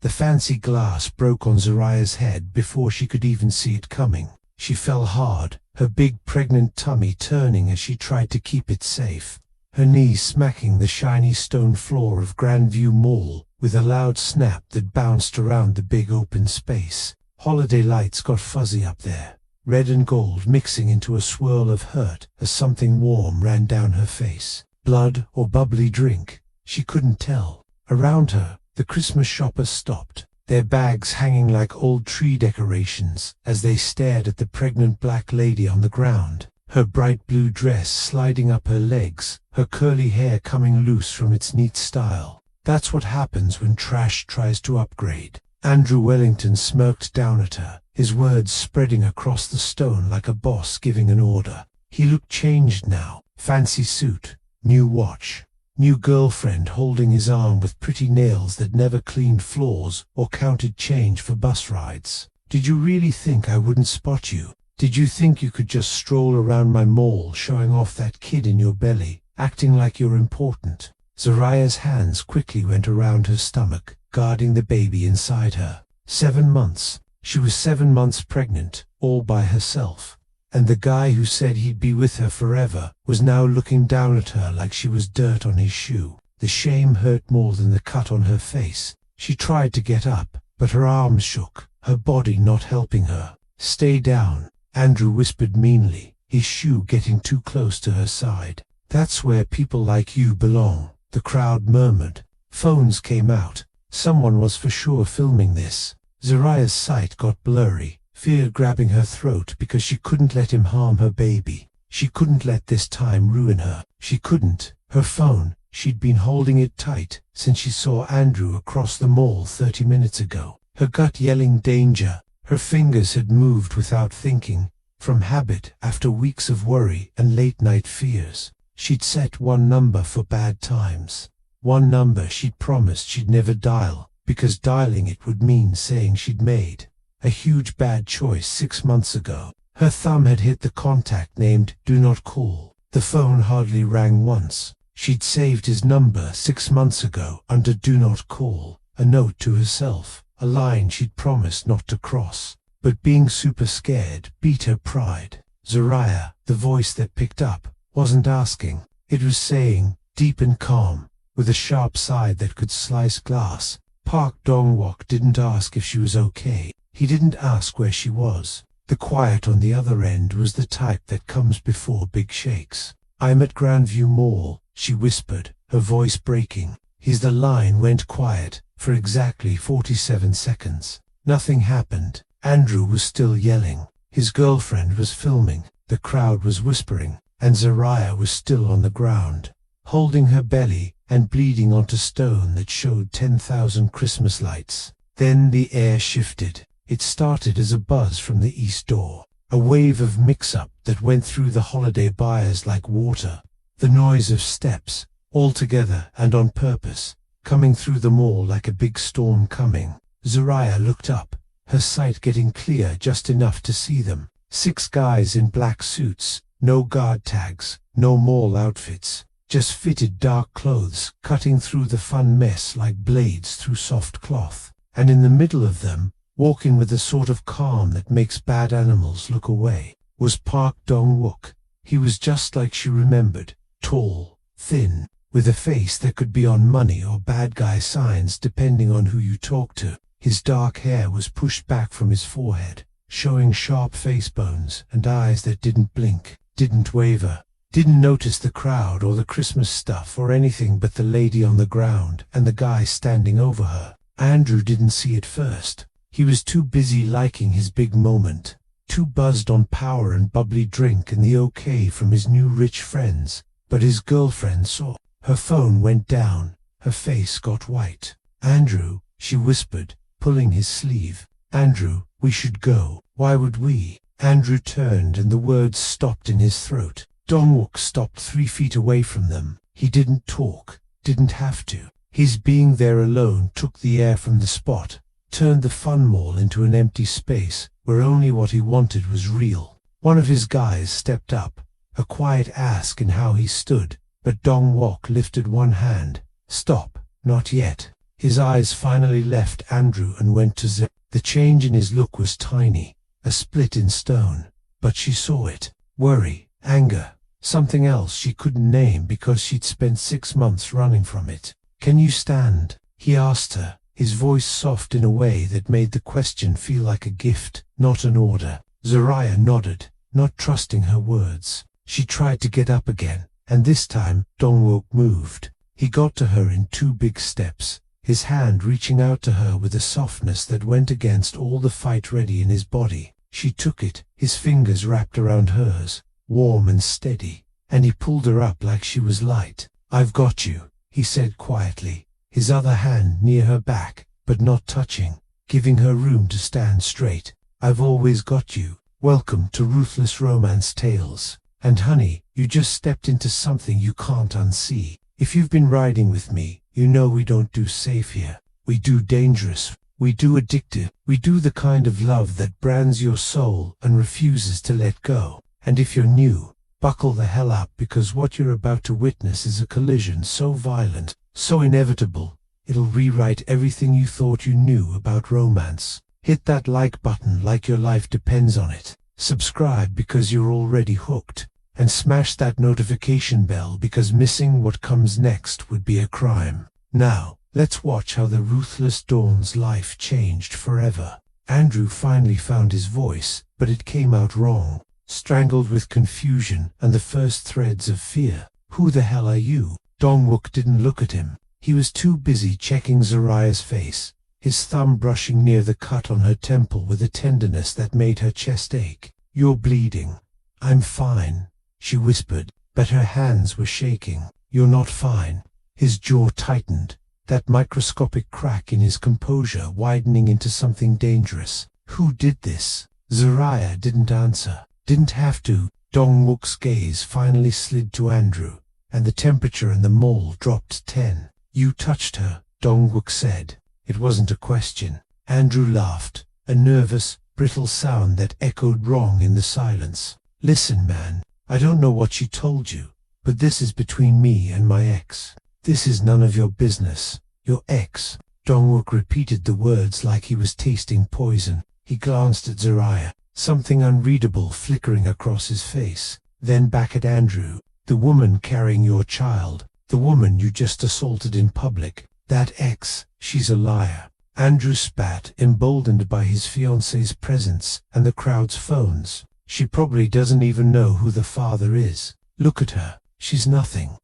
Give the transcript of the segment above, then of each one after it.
The fancy glass broke on Zariah's head before she could even see it coming. She fell hard, her big pregnant tummy turning as she tried to keep it safe, her knees smacking the shiny stone floor of Grandview Mall with a loud snap that bounced around the big open space. Holiday lights got fuzzy up there, red and gold mixing into a swirl of hurt as something warm ran down her face. Blood or bubbly drink, she couldn't tell. Around her, the Christmas shoppers stopped, their bags hanging like old tree decorations as they stared at the pregnant black lady on the ground, her bright blue dress sliding up her legs, her curly hair coming loose from its neat style. That's what happens when trash tries to upgrade. Andrew Wellington smirked down at her, his words spreading across the stone like a boss giving an order. He looked changed now, fancy suit, new watch, new girlfriend holding his arm with pretty nails that never cleaned floors or counted change for bus rides. Did you really think I wouldn't spot you? Did you think you could just stroll around my mall showing off that kid in your belly, acting like you're important? Zariah's hands quickly went around her stomach, guarding the baby inside her. 7 months. She was 7 months pregnant, all by herself. And the guy who said he'd be with her forever was now looking down at her like she was dirt on his shoe. The shame hurt more than the cut on her face. She tried to get up, but her arms shook, her body not helping her. "Stay down," Andrew whispered meanly, his shoe getting too close to her side. "That's where people like you belong," the crowd murmured. Phones came out. Someone was for sure filming this. Zariah's sight got blurry, fear grabbing her throat because she couldn't let him harm her baby. She couldn't let this time ruin her. She couldn't. Her phone, she'd been holding it tight since she saw Andrew across the mall 30 minutes ago. Her gut yelling danger. Her fingers had moved without thinking, from habit after weeks of worry and late-night fears. She'd set one number for bad times. One number she'd promised she'd never dial, because dialing it would mean saying she'd made a huge bad choice 6 months ago. Her thumb had hit the contact named "Do Not Call." The phone hardly rang once. She'd saved his number 6 months ago under "Do Not Call," a note to herself, a line she'd promised not to cross. But being super scared beat her pride. Zariah, the voice that picked up, wasn't asking. It was saying, deep and calm, with a sharp side that could slice glass, Park Dong-wook didn't ask if she was okay. He didn't ask where she was. The quiet on the other end was the type that comes before big shakes. "I'm at Grandview Mall," she whispered, her voice breaking. The line went quiet for exactly 47 seconds. Nothing happened. Andrew was still yelling. His girlfriend was filming. The crowd was whispering. And Zariah was still on the ground, holding her belly and bleeding onto stone that showed 10,000 Christmas lights. Then the air shifted. It started as a buzz from the east door, a wave of mix-up that went through the holiday buyers like water. The noise of steps, all together and on purpose, coming through the mall like a big storm coming. Zariah looked up, her sight getting clear just enough to see them. 6 guys in black suits, no guard tags, no mall outfits, just fitted dark clothes cutting through the fun mess like blades through soft cloth. And in the middle of them, walking with the sort of calm that makes bad animals look away, was Park Dong-wook. He was just like she remembered, tall, thin, with a face that could be on money or bad guy signs depending on who you talk to. His dark hair was pushed back from his forehead, showing sharp face bones and eyes that didn't blink, didn't waver, didn't notice the crowd or the Christmas stuff or anything but the lady on the ground and the guy standing over her. Andrew didn't see it first. He was too busy liking his big moment, too buzzed on power and bubbly drink and the okay from his new rich friends. But his girlfriend saw. Her phone went down. Her face got white. "Andrew," she whispered, pulling his sleeve. "Andrew, we should go." "Why would we?" Andrew turned and the words stopped in his throat. Dong-wook stopped 3 feet away from them. He didn't talk, didn't have to. His being there alone took the air from the spot, turned the fun mall into an empty space where only what he wanted was real. One of his guys stepped up, a quiet ask in how he stood, but Dong-wook lifted one hand. "Stop, not yet." His eyes finally left Andrew and went to Zip. The change in his look was tiny, a split in stone, but she saw it. Worry, anger, something else she couldn't name because she'd spent 6 months running from it. "Can you stand?" he asked her, his voice soft in a way that made the question feel like a gift, not an order. Zariah nodded, not trusting her words. She tried to get up again, and this time Dongwook moved. He got to her in 2 big steps, his hand reaching out to her with a softness that went against all the fight ready in his body. She took it, his fingers wrapped around hers, warm and steady, and he pulled her up like she was light. "I've got you," he said quietly, his other hand near her back, but not touching, giving her room to stand straight. "I've always got you. Welcome to Ruthless Romance Tales. And honey, you just stepped into something you can't unsee. If you've been riding with me, you know we don't do safe here. We do dangerous. We do addictive. We do the kind of love that brands your soul and refuses to let go. And if you're new, buckle the hell up, because what you're about to witness is a collision so violent, so inevitable, it'll rewrite everything you thought you knew about romance." Hit that like button like your life depends on it. Subscribe because you're already hooked. And smash that notification bell because missing what comes next would be a crime. Now, let's watch how the ruthless Dawn's life changed forever. Andrew finally found his voice, but it came out wrong, strangled with confusion and the first threads of fear. "Who the hell are you?" Dongwook didn't look at him. He was too busy checking Zariah's face, his thumb brushing near the cut on her temple with a tenderness that made her chest ache. "You're bleeding." "I'm fine," she whispered, but her hands were shaking. "You're not fine." His jaw tightened, that microscopic crack in his composure widening into something dangerous. "Who did this?" Zariah didn't answer. Didn't have to. Dongwook's gaze finally slid to Andrew, and the temperature in the mall dropped 10. "You touched her," Dongwook said. It wasn't a question. Andrew laughed, a nervous, brittle sound that echoed wrong in the silence. "Listen, man. I don't know what she told you, but this is between me and my ex. This is none of your business." "Your ex?" Dongwook repeated the words like he was tasting poison. He glanced at Zariah, something unreadable flickering across his face, then back at Andrew. "The woman carrying your child, the woman you just assaulted in public, that ex, she's a liar." Andrew spat, emboldened by his fiancée's presence and the crowd's phones. "She probably doesn't even know who the father is. Look at her. She's nothing."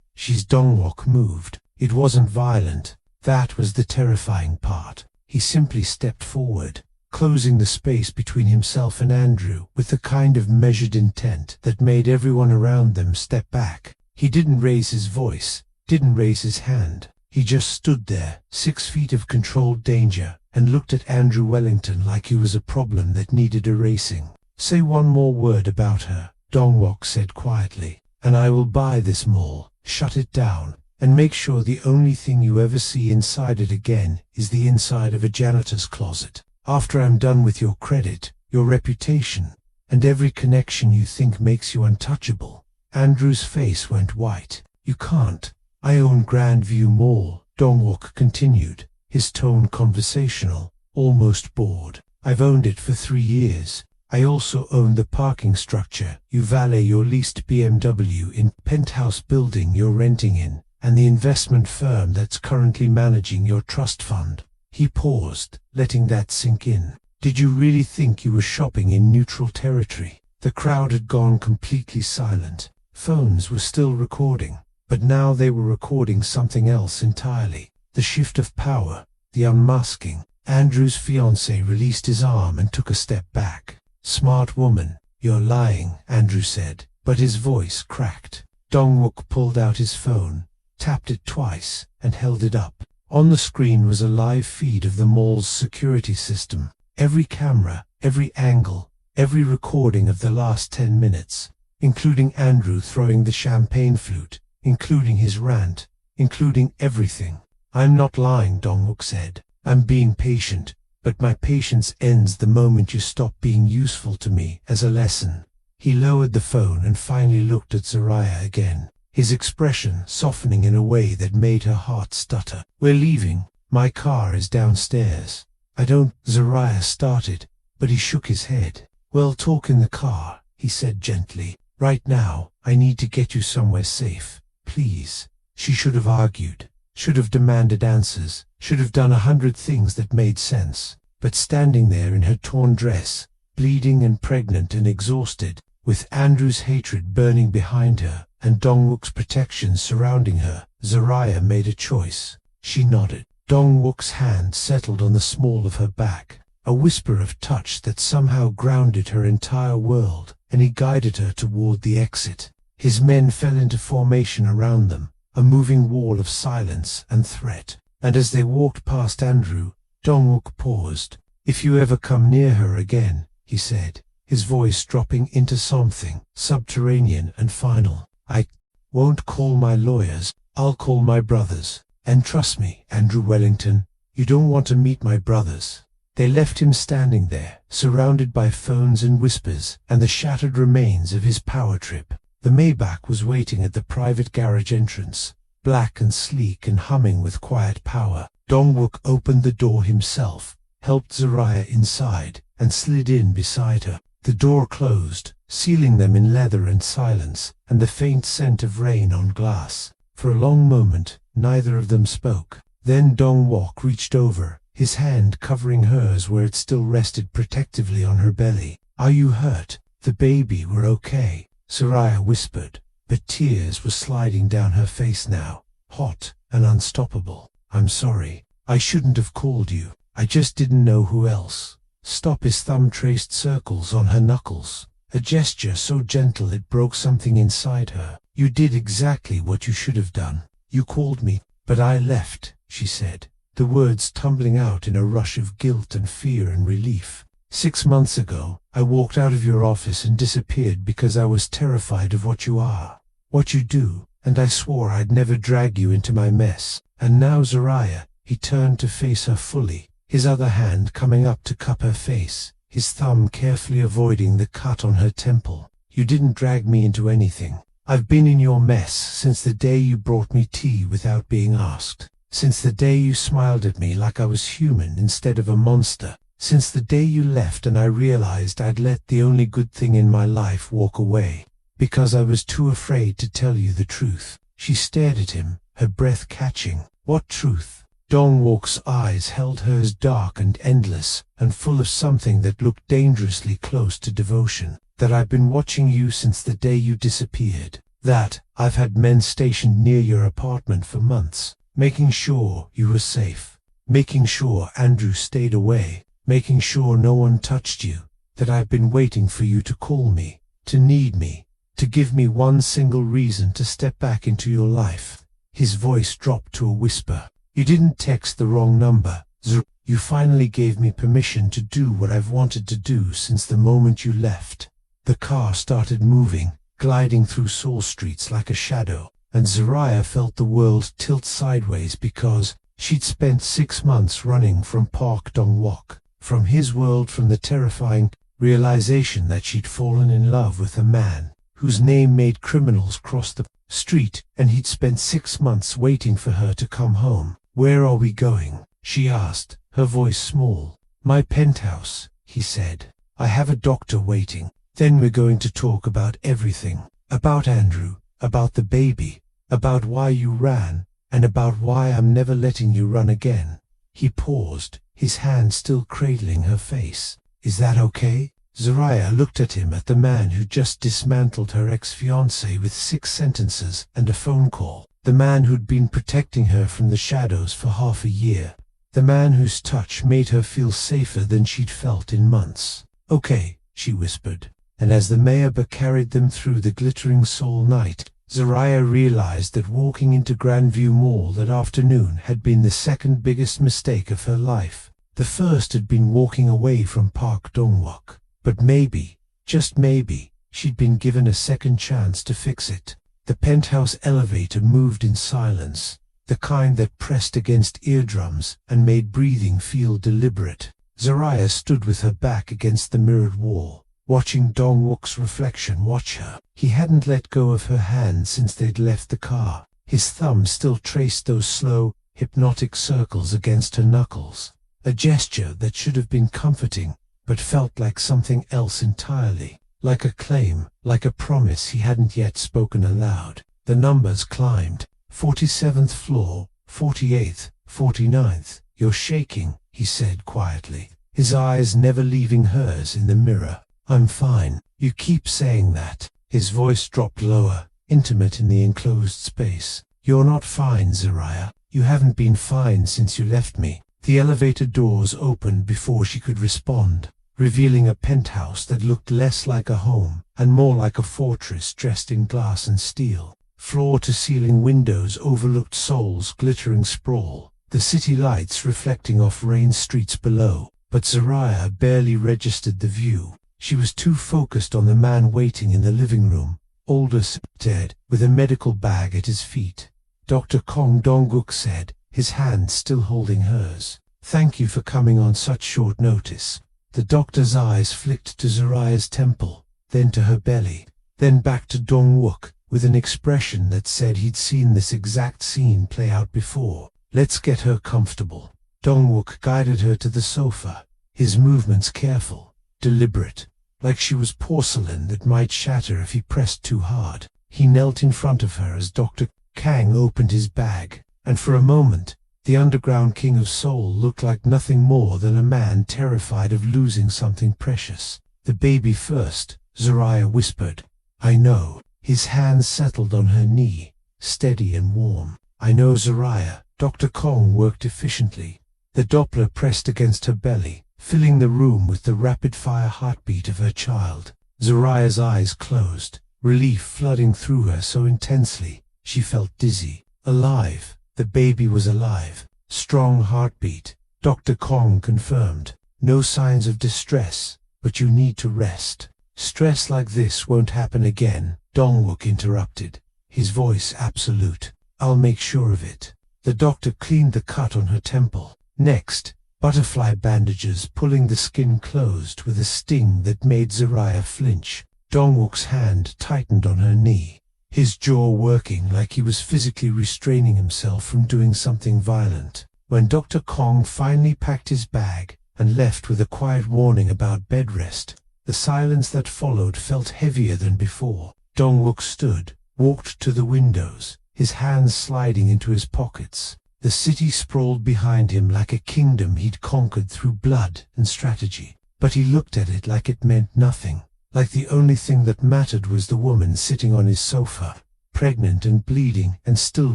Dongwook moved. It wasn't violent. That was the terrifying part. He simply stepped forward, closing the space between himself and Andrew with the kind of measured intent that made everyone around them step back. He didn't raise his voice, didn't raise his hand. He just stood there, 6 feet of controlled danger, and looked at Andrew Wellington like he was a problem that needed erasing. "Say one more word about her," Dongwook said quietly, "and I will buy this mall, shut it down, and make sure the only thing you ever see inside it again is the inside of a janitor's closet. After I'm done with your credit, your reputation, and every connection you think makes you untouchable." Andrew's face went white. "You can't. I own Grandview Mall," Dongwook continued, his tone conversational, almost bored. "I've owned it for 3 years. I also own the parking structure you valet your leased BMW in, penthouse building you're renting in, and the investment firm that's currently managing your trust fund." He paused, letting that sink in. "Did you really think you were shopping in neutral territory?" The crowd had gone completely silent. Phones were still recording, but now they were recording something else entirely. The shift of power, the unmasking. Andrew's fiancé released his arm and took a step back. "Smart woman, you're lying," Andrew said, but his voice cracked. Dongwook pulled out his phone, tapped it twice, and held it up. On the screen was a live feed of the mall's security system. Every camera, every angle, every recording of the last 10 minutes, including Andrew throwing the champagne flute, including his rant, including everything. "I'm not lying," Dongwook said. "I'm being patient, but my patience ends the moment you stop being useful to me as a lesson." He lowered the phone and finally looked at Zariah again, his expression softening in a way that made her heart stutter. "We're leaving. My car is downstairs. I don't. Zariah started, but he shook his head. We'll talk in the car, he said gently. Right now, I need to get you somewhere safe. Please. She should have argued, should have demanded answers, should have done 100 things that made sense. But standing there in her torn dress, bleeding and pregnant and exhausted, with Andrew's hatred burning behind her and Dongwook's protection surrounding her, Zariah made a choice. She nodded. Dongwook's hand settled on the small of her back, a whisper of touch that somehow grounded her entire world, and he guided her toward the exit. His men fell into formation around them, a moving wall of silence and threat. And as they walked past Andrew, Dongwook paused. If you ever come near her again, he said, his voice dropping into something subterranean and final, I won't call my lawyers, I'll call my brothers. And trust me, Andrew Wellington, you don't want to meet my brothers. They left him standing there, surrounded by phones and whispers, and the shattered remains of his power trip. The Maybach was waiting at the private garage entrance, black and sleek and humming with quiet power. Dongwook opened the door himself, helped Zariah inside, and slid in beside her. The door closed, sealing them in leather and silence, and the faint scent of rain on glass. For a long moment, neither of them spoke. Then Dongwook reached over, his hand covering hers where it still rested protectively on her belly. Are you hurt? The baby were okay, Zariah whispered, but tears were sliding down her face now, hot and unstoppable. I'm sorry. I shouldn't have called you. I just didn't know who else. Stop. His thumb traced circles on her knuckles, a gesture so gentle it broke something inside her. You did exactly what you should have done. You called me, but I left, she said, the words tumbling out in a rush of guilt and fear and relief. 6 months ago, I walked out of your office and disappeared because I was terrified of what you are, what you do, and I swore I'd never drag you into my mess. And now, Zariah, he turned to face her fully, his other hand coming up to cup her face, his thumb carefully avoiding the cut on her temple. You didn't drag me into anything. I've been in your mess since the day you brought me tea without being asked, since the day you smiled at me like I was human instead of a monster, since the day you left and I realized I'd let the only good thing in my life walk away, because I was too afraid to tell you the truth. She stared at him, her breath catching. What truth? Dongwook's eyes held hers, dark and endless, and full of something that looked dangerously close to devotion. That I've been watching you since the day you disappeared. That I've had men stationed near your apartment for months, making sure you were safe, making sure Andrew stayed away, making sure no one touched you. That I've been waiting for you to call me, to need me, to give me one single reason to step back into your life. His voice dropped to a whisper. You didn't text the wrong number. You finally gave me permission to do what I've wanted to do since the moment you left. The car started moving, gliding through Seoul streets like a shadow, and Zariah felt the world tilt sideways because she'd spent 6 months running from Park Dong-wook, from his world, from the terrifying realization that she'd fallen in love with a man whose name made criminals cross the street, and he'd spent 6 months waiting for her to come home. Where are we going? She asked, her voice small. My penthouse, he said. I have a doctor waiting. Then we're going to talk about everything. About Andrew, about the baby, about why you ran, and about why I'm never letting you run again. He paused, his hand still cradling her face. Is that okay? Zariah looked at him, at the man who just dismantled her ex-fiancé with 6 sentences and a phone call. The man who'd been protecting her from the shadows for half a year. The man whose touch made her feel safer than she'd felt in months. Okay, she whispered. And as the Maybach carried them through the glittering Seoul night, Zariah realized that walking into Grandview Mall that afternoon had been the second biggest mistake of her life. The first had been walking away from Park Dong-wook. But maybe, just maybe, she'd been given a second chance to fix it. The penthouse elevator moved in silence, the kind that pressed against eardrums and made breathing feel deliberate. Zariah stood with her back against the mirrored wall, watching Dong-wook's reflection watch her. He hadn't let go of her hand since they'd left the car. His thumb still traced those slow, hypnotic circles against her knuckles. A gesture that should have been comforting, but felt like something else entirely. Like a claim, like a promise he hadn't yet spoken aloud. The numbers climbed. 47th floor, 48th, 49th. You're shaking, he said quietly, his eyes never leaving hers in the mirror. I'm fine. You keep saying that. His voice dropped lower, intimate in the enclosed space. You're not fine, Zariah. You haven't been fine since you left me. The elevator doors opened before she could respond, revealing a penthouse that looked less like a home and more like a fortress dressed in glass and steel. Floor-to-ceiling windows overlooked Seoul's glittering sprawl, the city lights reflecting off rain streets below. But Zariah barely registered the view. She was too focused on the man waiting in the living room, older, dead, with a medical bag at his feet. Dr. Kong Dong-guk said, his hand still holding hers. Thank you for coming on such short notice. The doctor's eyes flicked to Zariah's temple, then to her belly, then back to Dong-wook, with an expression that said he'd seen this exact scene play out before. Let's get her comfortable. Dong-wook guided her to the sofa, his movements careful, deliberate, like she was porcelain that might shatter if he pressed too hard. He knelt in front of her as Dr. Kang opened his bag, and for a moment, the underground king of Seoul looked like nothing more than a man terrified of losing something precious. The baby first, Zariah whispered. I know. His hands settled on her knee, steady and warm. I know, Zariah. Dr. Kong worked efficiently. The Doppler pressed against her belly, filling the room with the rapid-fire heartbeat of her child. Zariah's eyes closed, relief flooding through her so intensely, she felt dizzy. Alive. The baby was alive. Strong heartbeat. Dr. Kong confirmed. No signs of distress, but you need to rest. Stress like this won't happen again, Dong-wook interrupted, his voice absolute. I'll make sure of it. The doctor cleaned the cut on her temple. Next, butterfly bandages pulling the skin closed with a sting that made Zariah flinch. Dong-wook's hand tightened on her knee, his jaw working like he was physically restraining himself from doing something violent. When Dr. Kong finally packed his bag and left with a quiet warning about bed rest, the silence that followed felt heavier than before. Dong-wook stood, walked to the windows, his hands sliding into his pockets. The city sprawled behind him like a kingdom he'd conquered through blood and strategy. But he looked at it like it meant nothing, like the only thing that mattered was the woman sitting on his sofa, pregnant and bleeding and still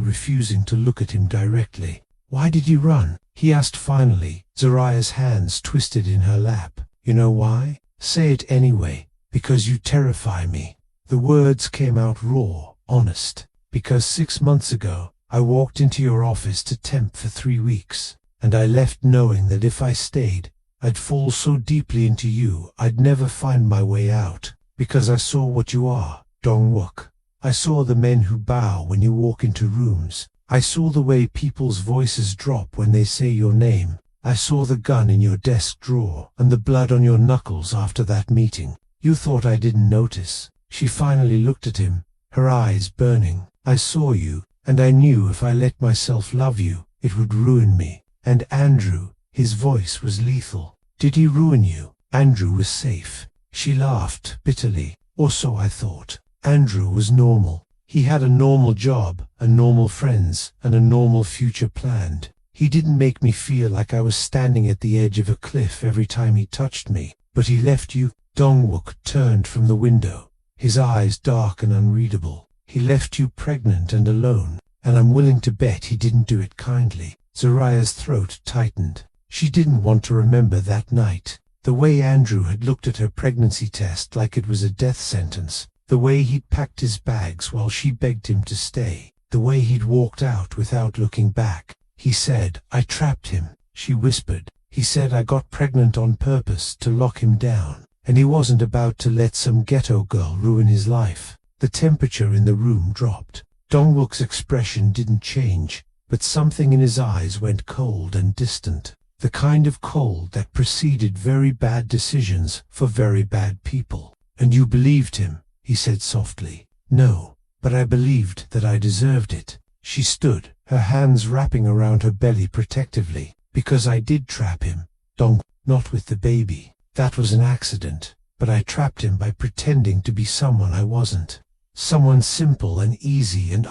refusing to look at him directly. Why did you run? He asked finally, Zariah's hands twisted in her lap. You know why? Say it anyway. Because you terrify me. The words came out raw, honest. Because 6 months ago, I walked into your office to temp for 3 weeks, and I left knowing that if I stayed, I'd fall so deeply into you I'd never find my way out. Because I saw what you are, Dong-wook. I saw the men who bow when you walk into rooms. I saw the way people's voices drop when they say your name. I saw the gun in your desk drawer and the blood on your knuckles after that meeting. You thought I didn't notice. She finally looked at him, her eyes burning. I saw you, and I knew if I let myself love you, it would ruin me. And Andrew, his voice was lethal. Did he ruin you? Andrew was safe. She laughed bitterly. Or so I thought. Andrew was normal. He had a normal job, and normal friends, and a normal future planned. He didn't make me feel like I was standing at the edge of a cliff every time he touched me. But he left you. Dong-wook turned from the window, his eyes dark and unreadable. He left you pregnant and alone, and I'm willing to bet he didn't do it kindly. Zariah's throat tightened. She didn't want to remember that night. The way Andrew had looked at her pregnancy test like it was a death sentence. The way he'd packed his bags while she begged him to stay. The way he'd walked out without looking back. He said, I trapped him, she whispered. He said I got pregnant on purpose to lock him down, and he wasn't about to let some ghetto girl ruin his life. The temperature in the room dropped. Dong-wook's expression didn't change, but something in his eyes went cold and distant. The kind of cold that preceded very bad decisions for very bad people. And you believed him, he said softly. No, but I believed that I deserved it. She stood, her hands wrapping around her belly protectively. Because I did trap him, Dong, not with the baby. That was an accident, but I trapped him by pretending to be someone I wasn't. Someone simple and easy and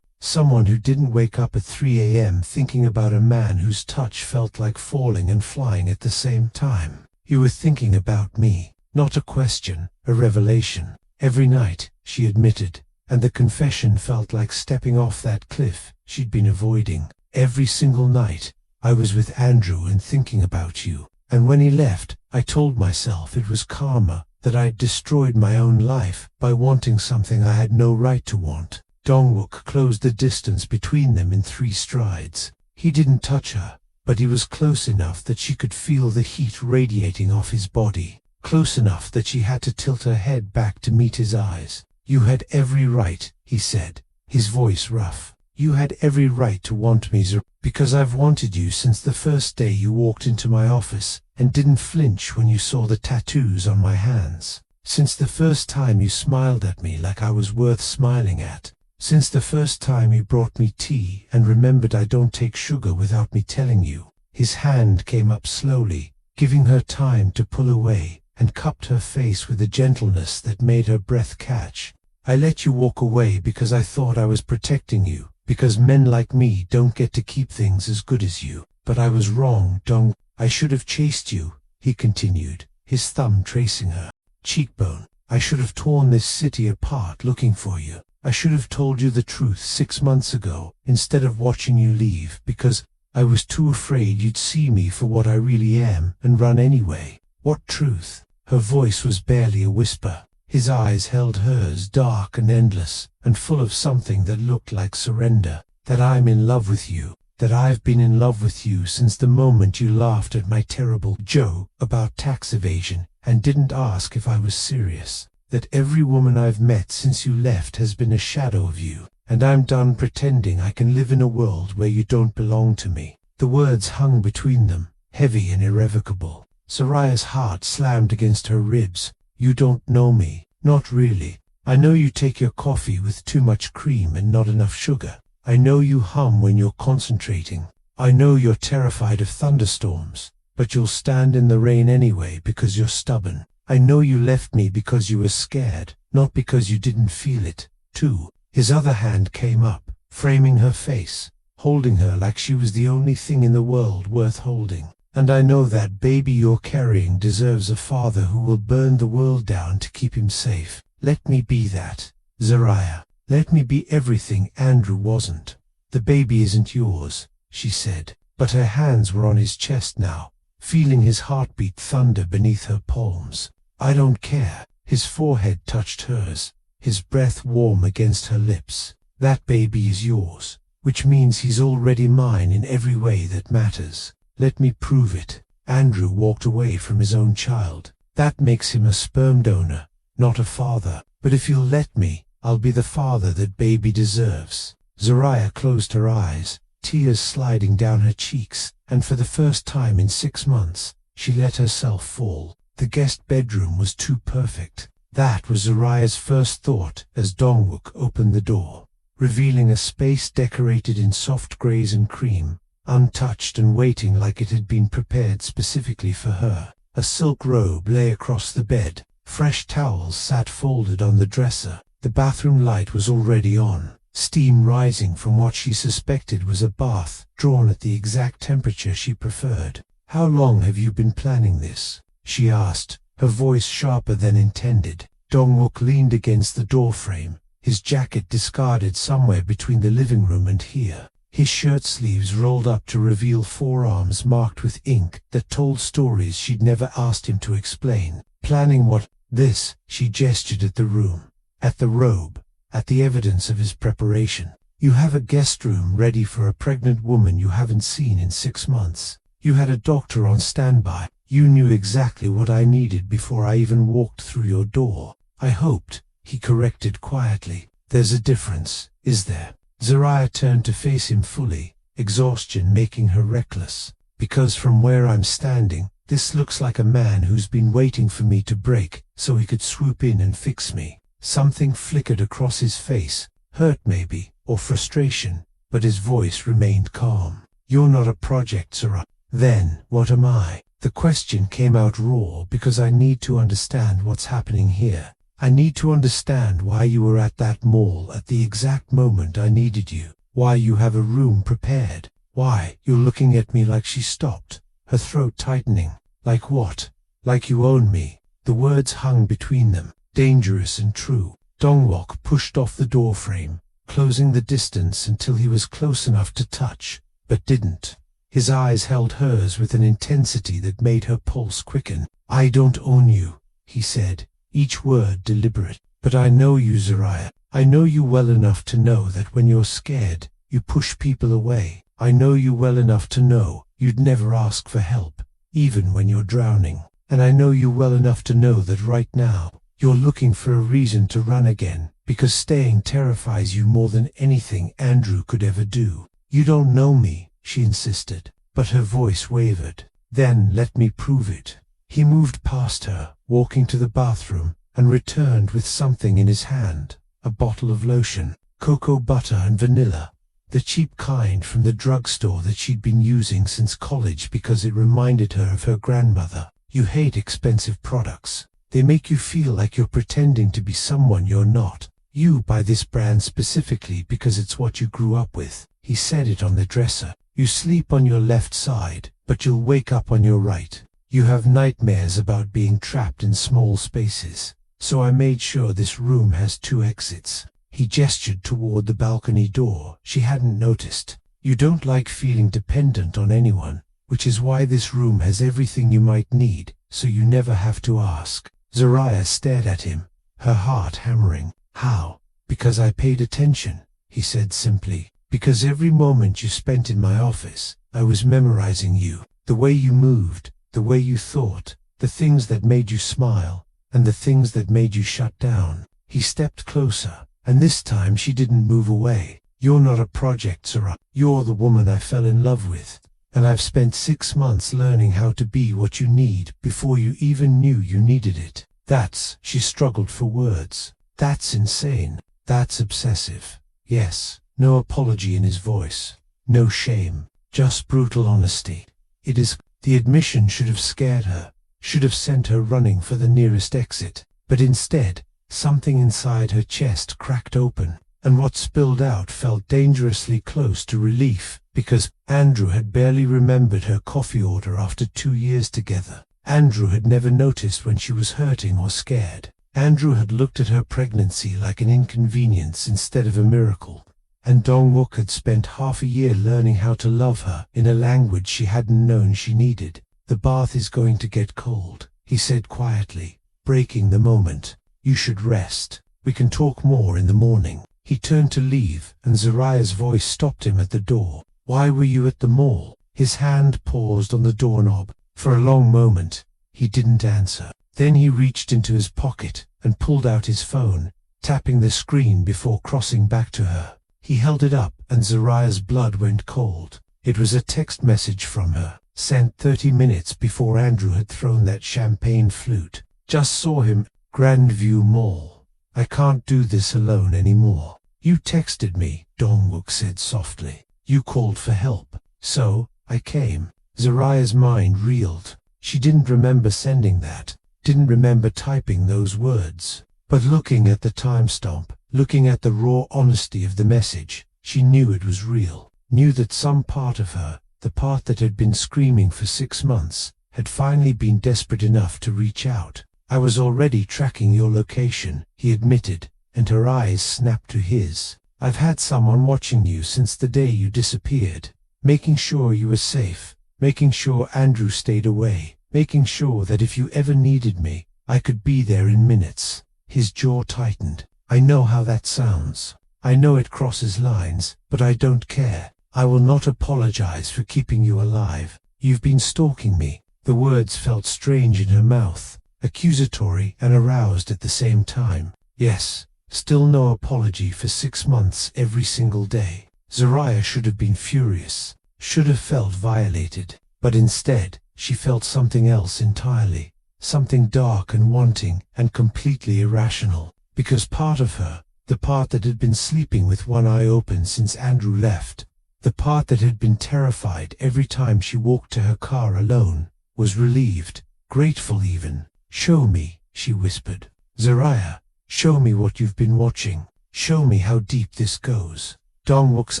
someone who didn't wake up at 3 a.m. thinking about a man whose touch felt like falling and flying at the same time. You were thinking about me, not a question, a revelation. Every night, she admitted, and the confession felt like stepping off that cliff she'd been avoiding. Every single night, I was with Andrew and thinking about you. And when he left, I told myself it was karma, that I'd destroyed my own life by wanting something I had no right to want. Dongwook closed the distance between them in 3 strides. He didn't touch her, but he was close enough that she could feel the heat radiating off his body, close enough that she had to tilt her head back to meet his eyes. You had every right, he said, his voice rough. You had every right to want me, because I've wanted you since the first day you walked into my office and didn't flinch when you saw the tattoos on my hands. Since the first time you smiled at me like I was worth smiling at. Since the first time you brought me tea and remembered I don't take sugar without me telling you. His hand came up slowly, giving her time to pull away, and cupped her face with a gentleness that made her breath catch. I let you walk away because I thought I was protecting you. Because men like me don't get to keep things as good as you. But I was wrong, Dong. I should have chased you, he continued, his thumb tracing her cheekbone. I should have torn this city apart looking for you. I should have told you the truth 6 months ago, instead of watching you leave, because I was too afraid you'd see me for what I really am and run anyway. What truth? Her voice was barely a whisper. His eyes held hers, dark and endless, and full of something that looked like surrender. That I'm in love with you. That I've been in love with you since the moment you laughed at my terrible joke about tax evasion and didn't ask if I was serious. That every woman I've met since you left has been a shadow of you, and I'm done pretending I can live in a world where you don't belong to me. The words hung between them, heavy and irrevocable. Soraya's heart slammed against her ribs. You don't know me. Not really. I know you take your coffee with too much cream and not enough sugar. I know you hum when you're concentrating. I know you're terrified of thunderstorms, but you'll stand in the rain anyway because you're stubborn. I know you left me because you were scared, not because you didn't feel it, too. His other hand came up, framing her face, holding her like she was the only thing in the world worth holding. And I know that baby you're carrying deserves a father who will burn the world down to keep him safe. Let me be that, Soraya. Let me be everything Andrew wasn't. The baby isn't yours, she said, but her hands were on his chest now, feeling his heartbeat thunder beneath her palms. I don't care. His forehead touched hers, his breath warm against her lips. That baby is yours, which means he's already mine in every way that matters. Let me prove it. Andrew walked away from his own child. That makes him a sperm donor, not a father. But if you'll let me, I'll be the father that baby deserves. Soraya closed her eyes, tears sliding down her cheeks, and for the first time in 6 months, she let herself fall. The guest bedroom was too perfect. That was Soraya's first thought as Dongwook opened the door, revealing a space decorated in soft grays and cream, untouched and waiting like it had been prepared specifically for her. A silk robe lay across the bed. Fresh towels sat folded on the dresser. The bathroom light was already on, steam rising from what she suspected was a bath, drawn at the exact temperature she preferred. How long have you been planning this? She asked, her voice sharper than intended. Dongwook leaned against the doorframe, his jacket discarded somewhere between the living room and here. His shirt sleeves rolled up to reveal forearms marked with ink that told stories she'd never asked him to explain. Planning what? This, she gestured at the room, at the robe, at the evidence of his preparation. You have a guest room ready for a pregnant woman you haven't seen in 6 months. You had a doctor on standby. You knew exactly what I needed before I even walked through your door. I hoped, he corrected quietly. There's a difference, is there? Soraya turned to face him fully, exhaustion making her reckless. Because from where I'm standing, this looks like a man who's been waiting for me to break, so he could swoop in and fix me. Something flickered across his face, hurt maybe, or frustration. but his voice remained calm. "You're not a project, Sarah." "Then, what am I?" The question came out raw because I need to understand what's happening here. I need to understand why you were at that mall at the exact moment I needed you. Why you have a room prepared. Why you're looking at me like. She stopped, her throat tightening. "Like what?" "Like you own me." The words hung between them, dangerous and true. Dongwook pushed off the doorframe, closing the distance until he was close enough to touch, but didn't. His eyes held hers with an intensity that made her pulse quicken. "I don't own you," he said, each word deliberate. "But I know you, Zariah. I know you well enough to know that when you're scared, you push people away. I know you well enough to know you'd never ask for help, even when you're drowning. And I know you well enough to know that right now, you're looking for a reason to run again, because staying terrifies you more than anything Andrew could ever do." "You don't know me," she insisted, but her voice wavered. "Then let me prove it." He moved past her, walking to the bathroom, and returned with something in his hand, a bottle of lotion, cocoa butter and vanilla, the cheap kind from the drugstore that she'd been using since college because it reminded her of her grandmother. "You hate expensive products. They make you feel like you're pretending to be someone you're not. You buy this brand specifically because it's what you grew up with." He said it on the dresser. "You sleep on your left side, but you'll wake up on your right. You have nightmares about being trapped in small spaces. So I made sure this room has 2 exits." He gestured toward the balcony door she hadn't noticed. "You don't like feeling dependent on anyone, which is why this room has everything you might need, so you never have to ask." Zariah stared at him, her heart hammering. "How?" "Because I paid attention," he said simply. "Because every moment you spent in my office, I was memorizing you, the way you moved, the way you thought, the things that made you smile, and the things that made you shut down." He stepped closer, and this time she didn't move away. "You're not a project, Sarah. You're the woman I fell in love with. And I've spent 6 months learning how to be what you need before you even knew you needed it." "That's," she struggled for words. "That's insane. That's obsessive." Yes, no apology in his voice. No shame. Just brutal honesty. "It is." The admission should have scared her, should have sent her running for the nearest exit. But instead, something inside her chest cracked open, and what spilled out felt dangerously close to relief, because Andrew had barely remembered her coffee order after 2 years together. Andrew had never noticed when she was hurting or scared. Andrew had looked at her pregnancy like an inconvenience instead of a miracle. And Dongwook had spent half a year learning how to love her in a language she hadn't known she needed. "The bath is going to get cold," he said quietly, breaking the moment. "You should rest. We can talk more in the morning." He turned to leave, and Zariah's voice stopped him at the door. "Why were you at the mall?" His hand paused on the doorknob. For a long moment, he didn't answer. Then he reached into his pocket and pulled out his phone, tapping the screen before crossing back to her. He held it up, and Zariah's blood went cold. It was a text message from her, sent 30 minutes before Andrew had thrown that champagne flute. "Just saw him, Grandview Mall. I can't do this alone anymore." "You texted me," Dongwook said softly. "You called for help. So, I came." Zariah's mind reeled. She didn't remember sending that, didn't remember typing those words. But looking at the timestamp, looking at the raw honesty of the message, she knew it was real, knew that some part of her, the part that had been screaming for 6 months, had finally been desperate enough to reach out. "I was already tracking your location," he admitted, and her eyes snapped to his. "I've had someone watching you since the day you disappeared, making sure you were safe, making sure Andrew stayed away, making sure that if you ever needed me, I could be there in minutes." His jaw tightened. "I know how that sounds. I know it crosses lines, but I don't care. I will not apologize for keeping you alive. You've been stalking me." The words felt strange in her mouth, accusatory and aroused at the same time. Yes, still no apology for 6 months every single day. Zariah should have been furious, should have felt violated, but instead, she felt something else entirely, something dark and wanting and completely irrational, because part of her, The part that had been sleeping with one eye open since Andrew left, the part that had been terrified every time she walked to her car alone, was relieved, grateful even. "Show me," she whispered. "Zariah, show me what you've been watching. Show me how deep this goes." Dongwook's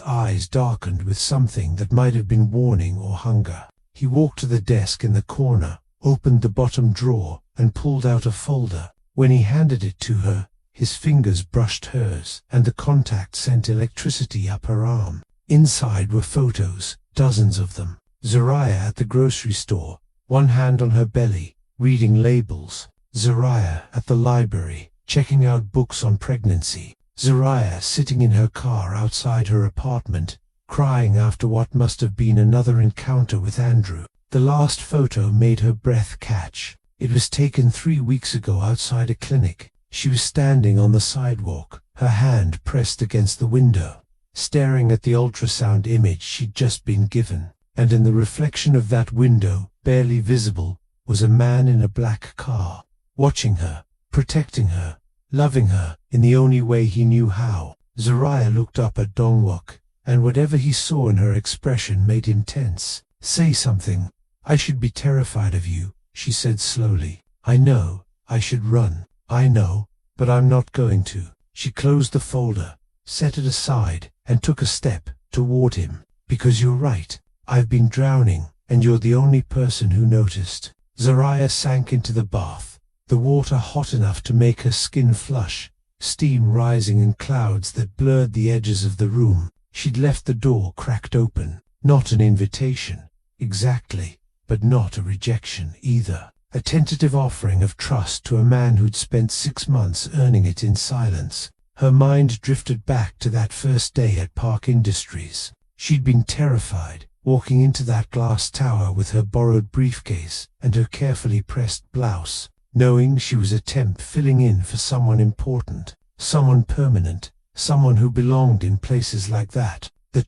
eyes darkened with something that might have been warning or hunger. He walked to the desk in the corner, opened the bottom drawer, and pulled out a folder. When he handed it to her, his fingers brushed hers, and the contact sent electricity up her arm. Inside were photos, dozens of them. Zariah at the grocery store, one hand on her belly, reading labels. Zariah at the library, checking out books on pregnancy. Zariah sitting in her car outside her apartment, crying after what must have been another encounter with Andrew. The last photo made her breath catch. It was taken 3 weeks ago outside a clinic. She was standing on the sidewalk, her hand pressed against the window, staring at the ultrasound image she'd just been given. And in the reflection of that window, barely visible, was a man in a black car, watching her, protecting her, loving her, in the only way he knew how. Zariah looked up at Dongwook, and whatever he saw in her expression made him tense. "Say something. I should be terrified of you," she said slowly. "I know, I should run. I know, but I'm not going to." She closed the folder, set it aside, and took a step toward him. "Because you're right. I've been drowning, and you're the only person who noticed." Zariah sank into the bath, the water hot enough to make her skin flush, steam rising in clouds that blurred the edges of the room. She'd left the door cracked open. Not an invitation, exactly, but not a rejection either. A tentative offering of trust to a man who'd spent 6 months earning it in silence. Her mind drifted back to that first day at Park Industries. She'd been terrified, walking into that glass tower with her borrowed briefcase and her carefully pressed blouse, knowing she was a temp filling in for someone important, someone permanent, someone who belonged in places like that. The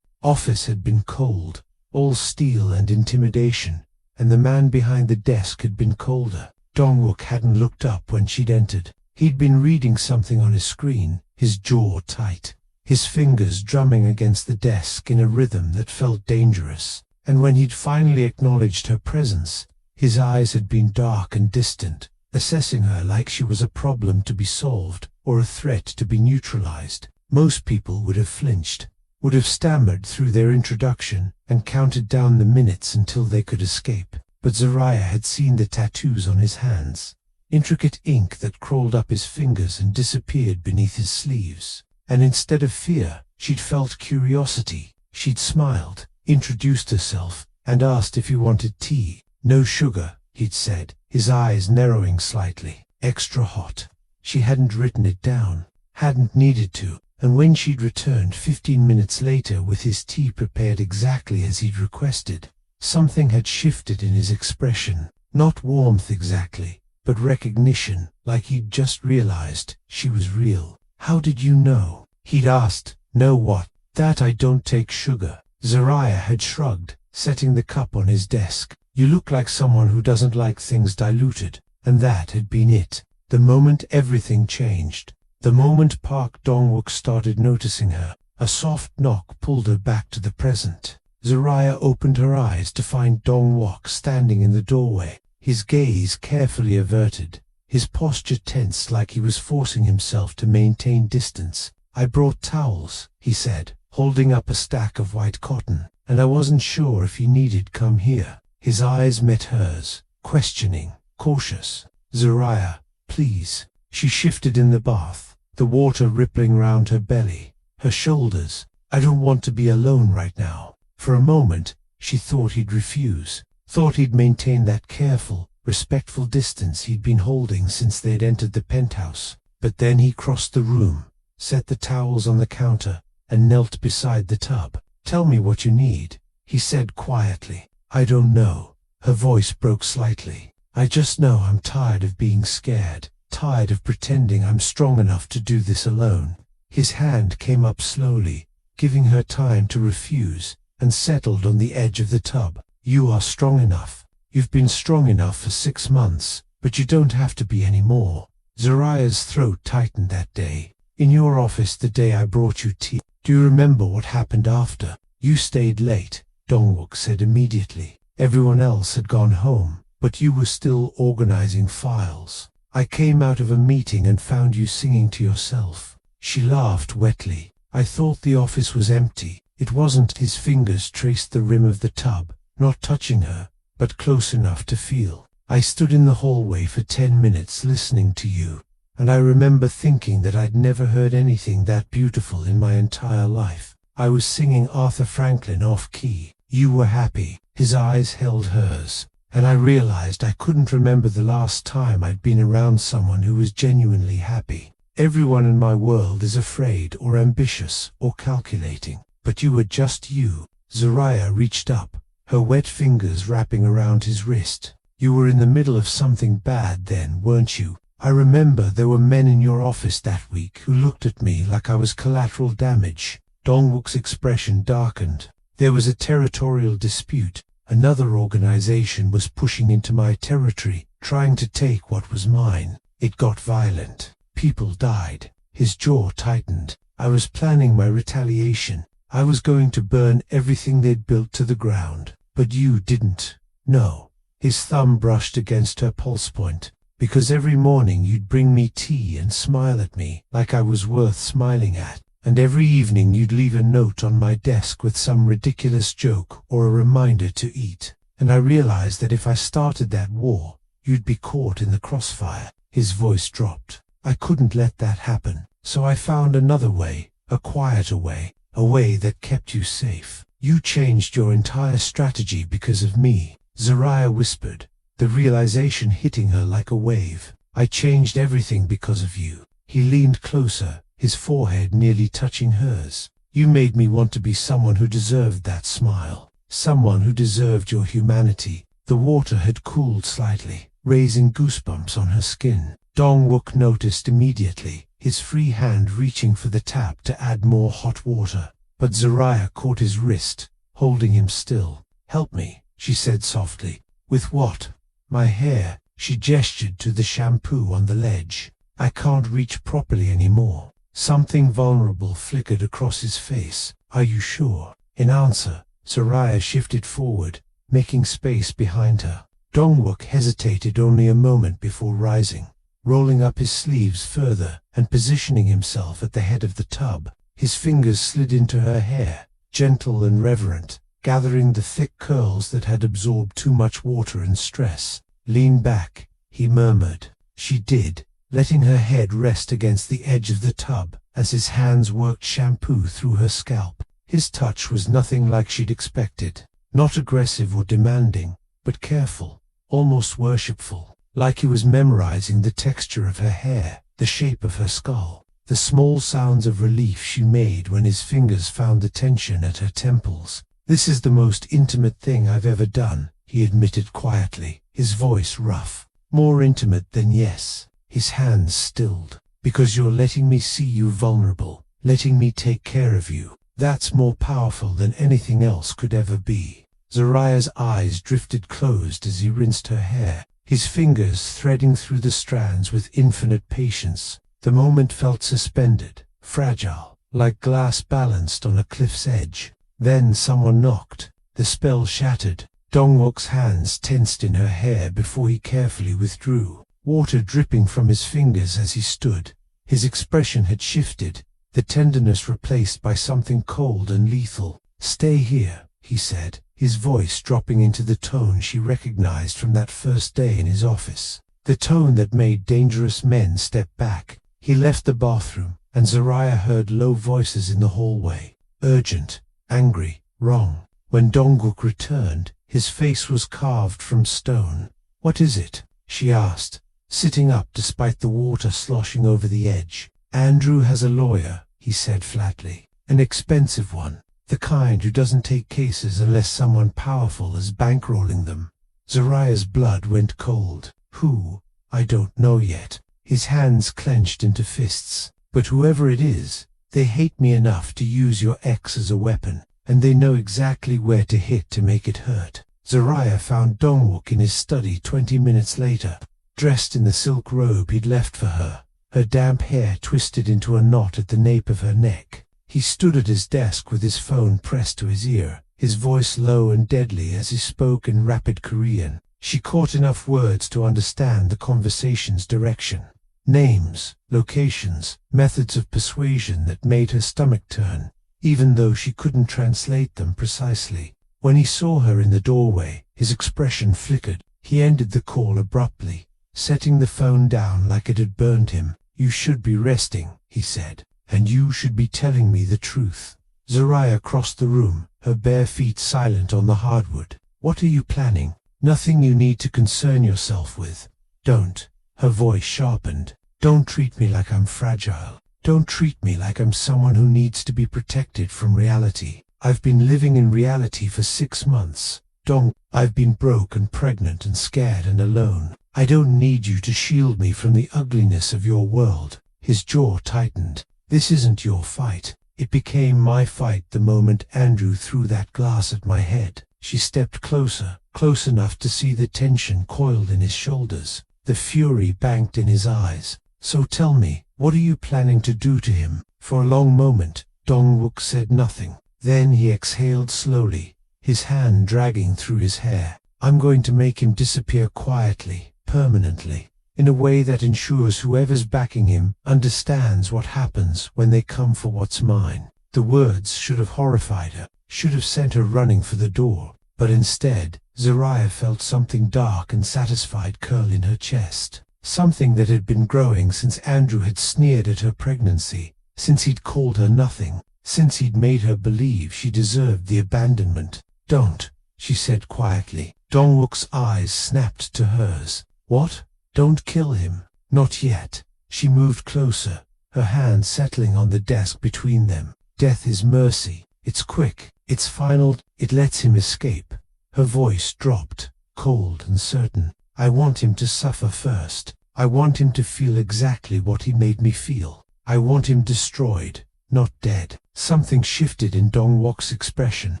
office had been cold, all steel and intimidation, and the man behind the desk had been colder. Dongwook hadn't looked up when she'd entered. He'd been reading something on his screen, his jaw tight, his fingers drumming against the desk in a rhythm that felt dangerous. And when he'd finally acknowledged her presence, his eyes had been dark and distant, assessing her like she was a problem to be solved or a threat to be neutralized. Most people would have flinched, would have stammered through their introduction and counted down the minutes until they could escape. But Zariah had seen the tattoos on his hands, intricate ink that crawled up his fingers and disappeared beneath his sleeves. And instead of fear, she'd felt curiosity. She'd smiled, introduced herself, and asked if he wanted tea. "No sugar," he'd said, his eyes narrowing slightly. "Extra hot." She hadn't written it down, hadn't needed to, and when she'd returned 15 minutes later with his tea prepared exactly as he'd requested, something had shifted in his expression. Not warmth exactly, but recognition, like he'd just realized she was real. "How did you know?" he'd asked. "Know what?" "That I don't take sugar." Zariah had shrugged, setting the cup on his desk. "You look like someone who doesn't like things diluted." And that had been it. The moment everything changed. The moment Park Dongwook started noticing her, a soft knock pulled her back to the present. Zariah opened her eyes to find Dongwook standing in the doorway, his gaze carefully averted, his posture tense like he was forcing himself to maintain distance. "I brought towels," he said, holding up a stack of white cotton, "and I wasn't sure if you needed come here." His eyes met hers, questioning, cautious. "Zariah, please." She shifted in the bath, the water rippling round her belly, her shoulders. "I don't want to be alone right now." For a moment, she thought he'd refuse, thought he'd maintain that careful, respectful distance he'd been holding since they'd entered the penthouse. But then he crossed the room, set the towels on the counter, and knelt beside the tub. "Tell me what you need," he said quietly. "I don't know." Her voice broke slightly. "I just know I'm tired of being scared, tired of pretending I'm strong enough to do this alone." His hand came up slowly, giving her time to refuse, and settled on the edge of the tub. "You are strong enough. You've been strong enough for 6 months, but you don't have to be anymore." Zariah's throat tightened that day. In your office the day I brought you tea. Do you remember what happened after? You stayed late, Dongwook said immediately. Everyone else had gone home, but you were still organizing files. I came out of a meeting and found you singing to yourself. She laughed wetly. I thought the office was empty. It wasn't. His fingers traced the rim of the tub, not touching her, but close enough to feel. I stood in the hallway for 10 minutes listening to you, and I remember thinking that I'd never heard anything that beautiful in my entire life. I was singing Arthur Franklin off key. You were happy. His eyes held hers, and I realized I couldn't remember the last time I'd been around someone who was genuinely happy. Everyone in my world is afraid or ambitious or calculating, but you were just you. Zariah reached up, her wet fingers wrapping around his wrist. You were in the middle of something bad then, weren't you? I remember there were men in your office that week who looked at me like I was collateral damage. Dongwook's expression darkened. There was a territorial dispute. Another organization was pushing into my territory, trying to take what was mine. It got violent. People died. His jaw tightened. I was planning my retaliation. I was going to burn everything they'd built to the ground. But you didn't. No. His thumb brushed against her pulse point. Because every morning you'd bring me tea and smile at me like I was worth smiling at. And every evening you'd leave a note on my desk with some ridiculous joke or a reminder to eat. And I realized that if I started that war, you'd be caught in the crossfire. His voice dropped. I couldn't let that happen. So I found another way, a quieter way, a way that kept you safe. You changed your entire strategy because of me, Zariah whispered, the realization hitting her like a wave. I changed everything because of you. He leaned closer, his forehead nearly touching hers. You made me want to be someone who deserved that smile, someone who deserved your humanity. The water had cooled slightly, raising goosebumps on her skin. Dongwook noticed immediately, his free hand reaching for the tap to add more hot water. But Zariah caught his wrist, holding him still. Help me, she said softly. With what? My hair. She gestured to the shampoo on the ledge. I can't reach properly anymore. Something vulnerable flickered across his face. Are you sure? In answer, Zariah shifted forward, making space behind her. Dongwook hesitated only a moment before rising, rolling up his sleeves further and positioning himself at the head of the tub. His fingers slid into her hair, gentle and reverent, gathering the thick curls that had absorbed too much water and stress. Lean back, he murmured. She did, letting her head rest against the edge of the tub as his hands worked shampoo through her scalp. His touch was nothing like she'd expected, not aggressive or demanding, but careful, almost worshipful, like he was memorizing the texture of her hair, the shape of her skull, the small sounds of relief she made when his fingers found the tension at her temples. This is the most intimate thing I've ever done, he admitted quietly, his voice rough. More intimate than yes. His hands stilled. Because you're letting me see you vulnerable, letting me take care of you. That's more powerful than anything else could ever be. Zariah's eyes drifted closed as he rinsed her hair, his fingers threading through the strands with infinite patience. The moment felt suspended, fragile, like glass balanced on a cliff's edge. Then someone knocked. The spell shattered. Dongwook's hands tensed in her hair before he carefully withdrew, water dripping from his fingers as he stood. His expression had shifted, the tenderness replaced by something cold and lethal. Stay here, he said, his voice dropping into the tone she recognized from that first day in his office, the tone that made dangerous men step back. He left the bathroom, and Zariah heard low voices in the hallway, urgent, angry, wrong. When Dongwook returned, his face was carved from stone. What is it? She asked, sitting up despite the water sloshing over the edge. Andrew has a lawyer, he said flatly. An expensive one. The kind who doesn't take cases unless someone powerful is bankrolling them. Zariah's blood went cold. Who? I don't know yet. His hands clenched into fists. But whoever it is, they hate me enough to use your ex as a weapon, and they know exactly where to hit to make it hurt. Zariah found Dongwook in his study 20 minutes later, dressed in the silk robe he'd left for her, her damp hair twisted into a knot at the nape of her neck. He stood at his desk with his phone pressed to his ear, his voice low and deadly as he spoke in rapid Korean. She caught enough words to understand the conversation's direction. Names, locations, methods of persuasion that made her stomach turn, even though she couldn't translate them precisely. When he saw her in the doorway, his expression flickered. He ended the call abruptly, setting the phone down like it had burned him. "You should be resting," he said, "and you should be telling me the truth." Zariah crossed the room, her bare feet silent on the hardwood. "What are you planning?" "Nothing you need to concern yourself with." "Don't." Her voice sharpened. "Don't treat me like I'm fragile. Don't treat me like I'm someone who needs to be protected from reality. I've been living in reality for 6 months. Dong, I've been broke and pregnant and scared and alone. I don't need you to shield me from the ugliness of your world." His jaw tightened. "This isn't your fight. It became my fight the moment Andrew threw that glass at my head." She stepped closer, close enough to see the tension coiled in his shoulders. The fury banked in his eyes. "So tell me, what are you planning to do to him?" For a long moment, Dong-wook said nothing. Then he exhaled slowly, his hand dragging through his hair. "I'm going to make him disappear quietly, permanently, in a way that ensures whoever's backing him understands what happens when they come for what's mine." The words should have horrified her, should have sent her running for the door, but instead, Zariah felt something dark and satisfied curl in her chest. Something that had been growing since Andrew had sneered at her pregnancy, since he'd called her nothing, since he'd made her believe she deserved the abandonment. "Don't," she said quietly. Dong-wook's eyes snapped to hers. "What? Don't kill him?" "Not yet." She moved closer, her hand settling on the desk between them. "Death is mercy. It's quick, it's final, it lets him escape." Her voice dropped, cold and certain. "I want him to suffer first. I want him to feel exactly what he made me feel. I want him destroyed, not dead." Something shifted in Dong-wook's expression.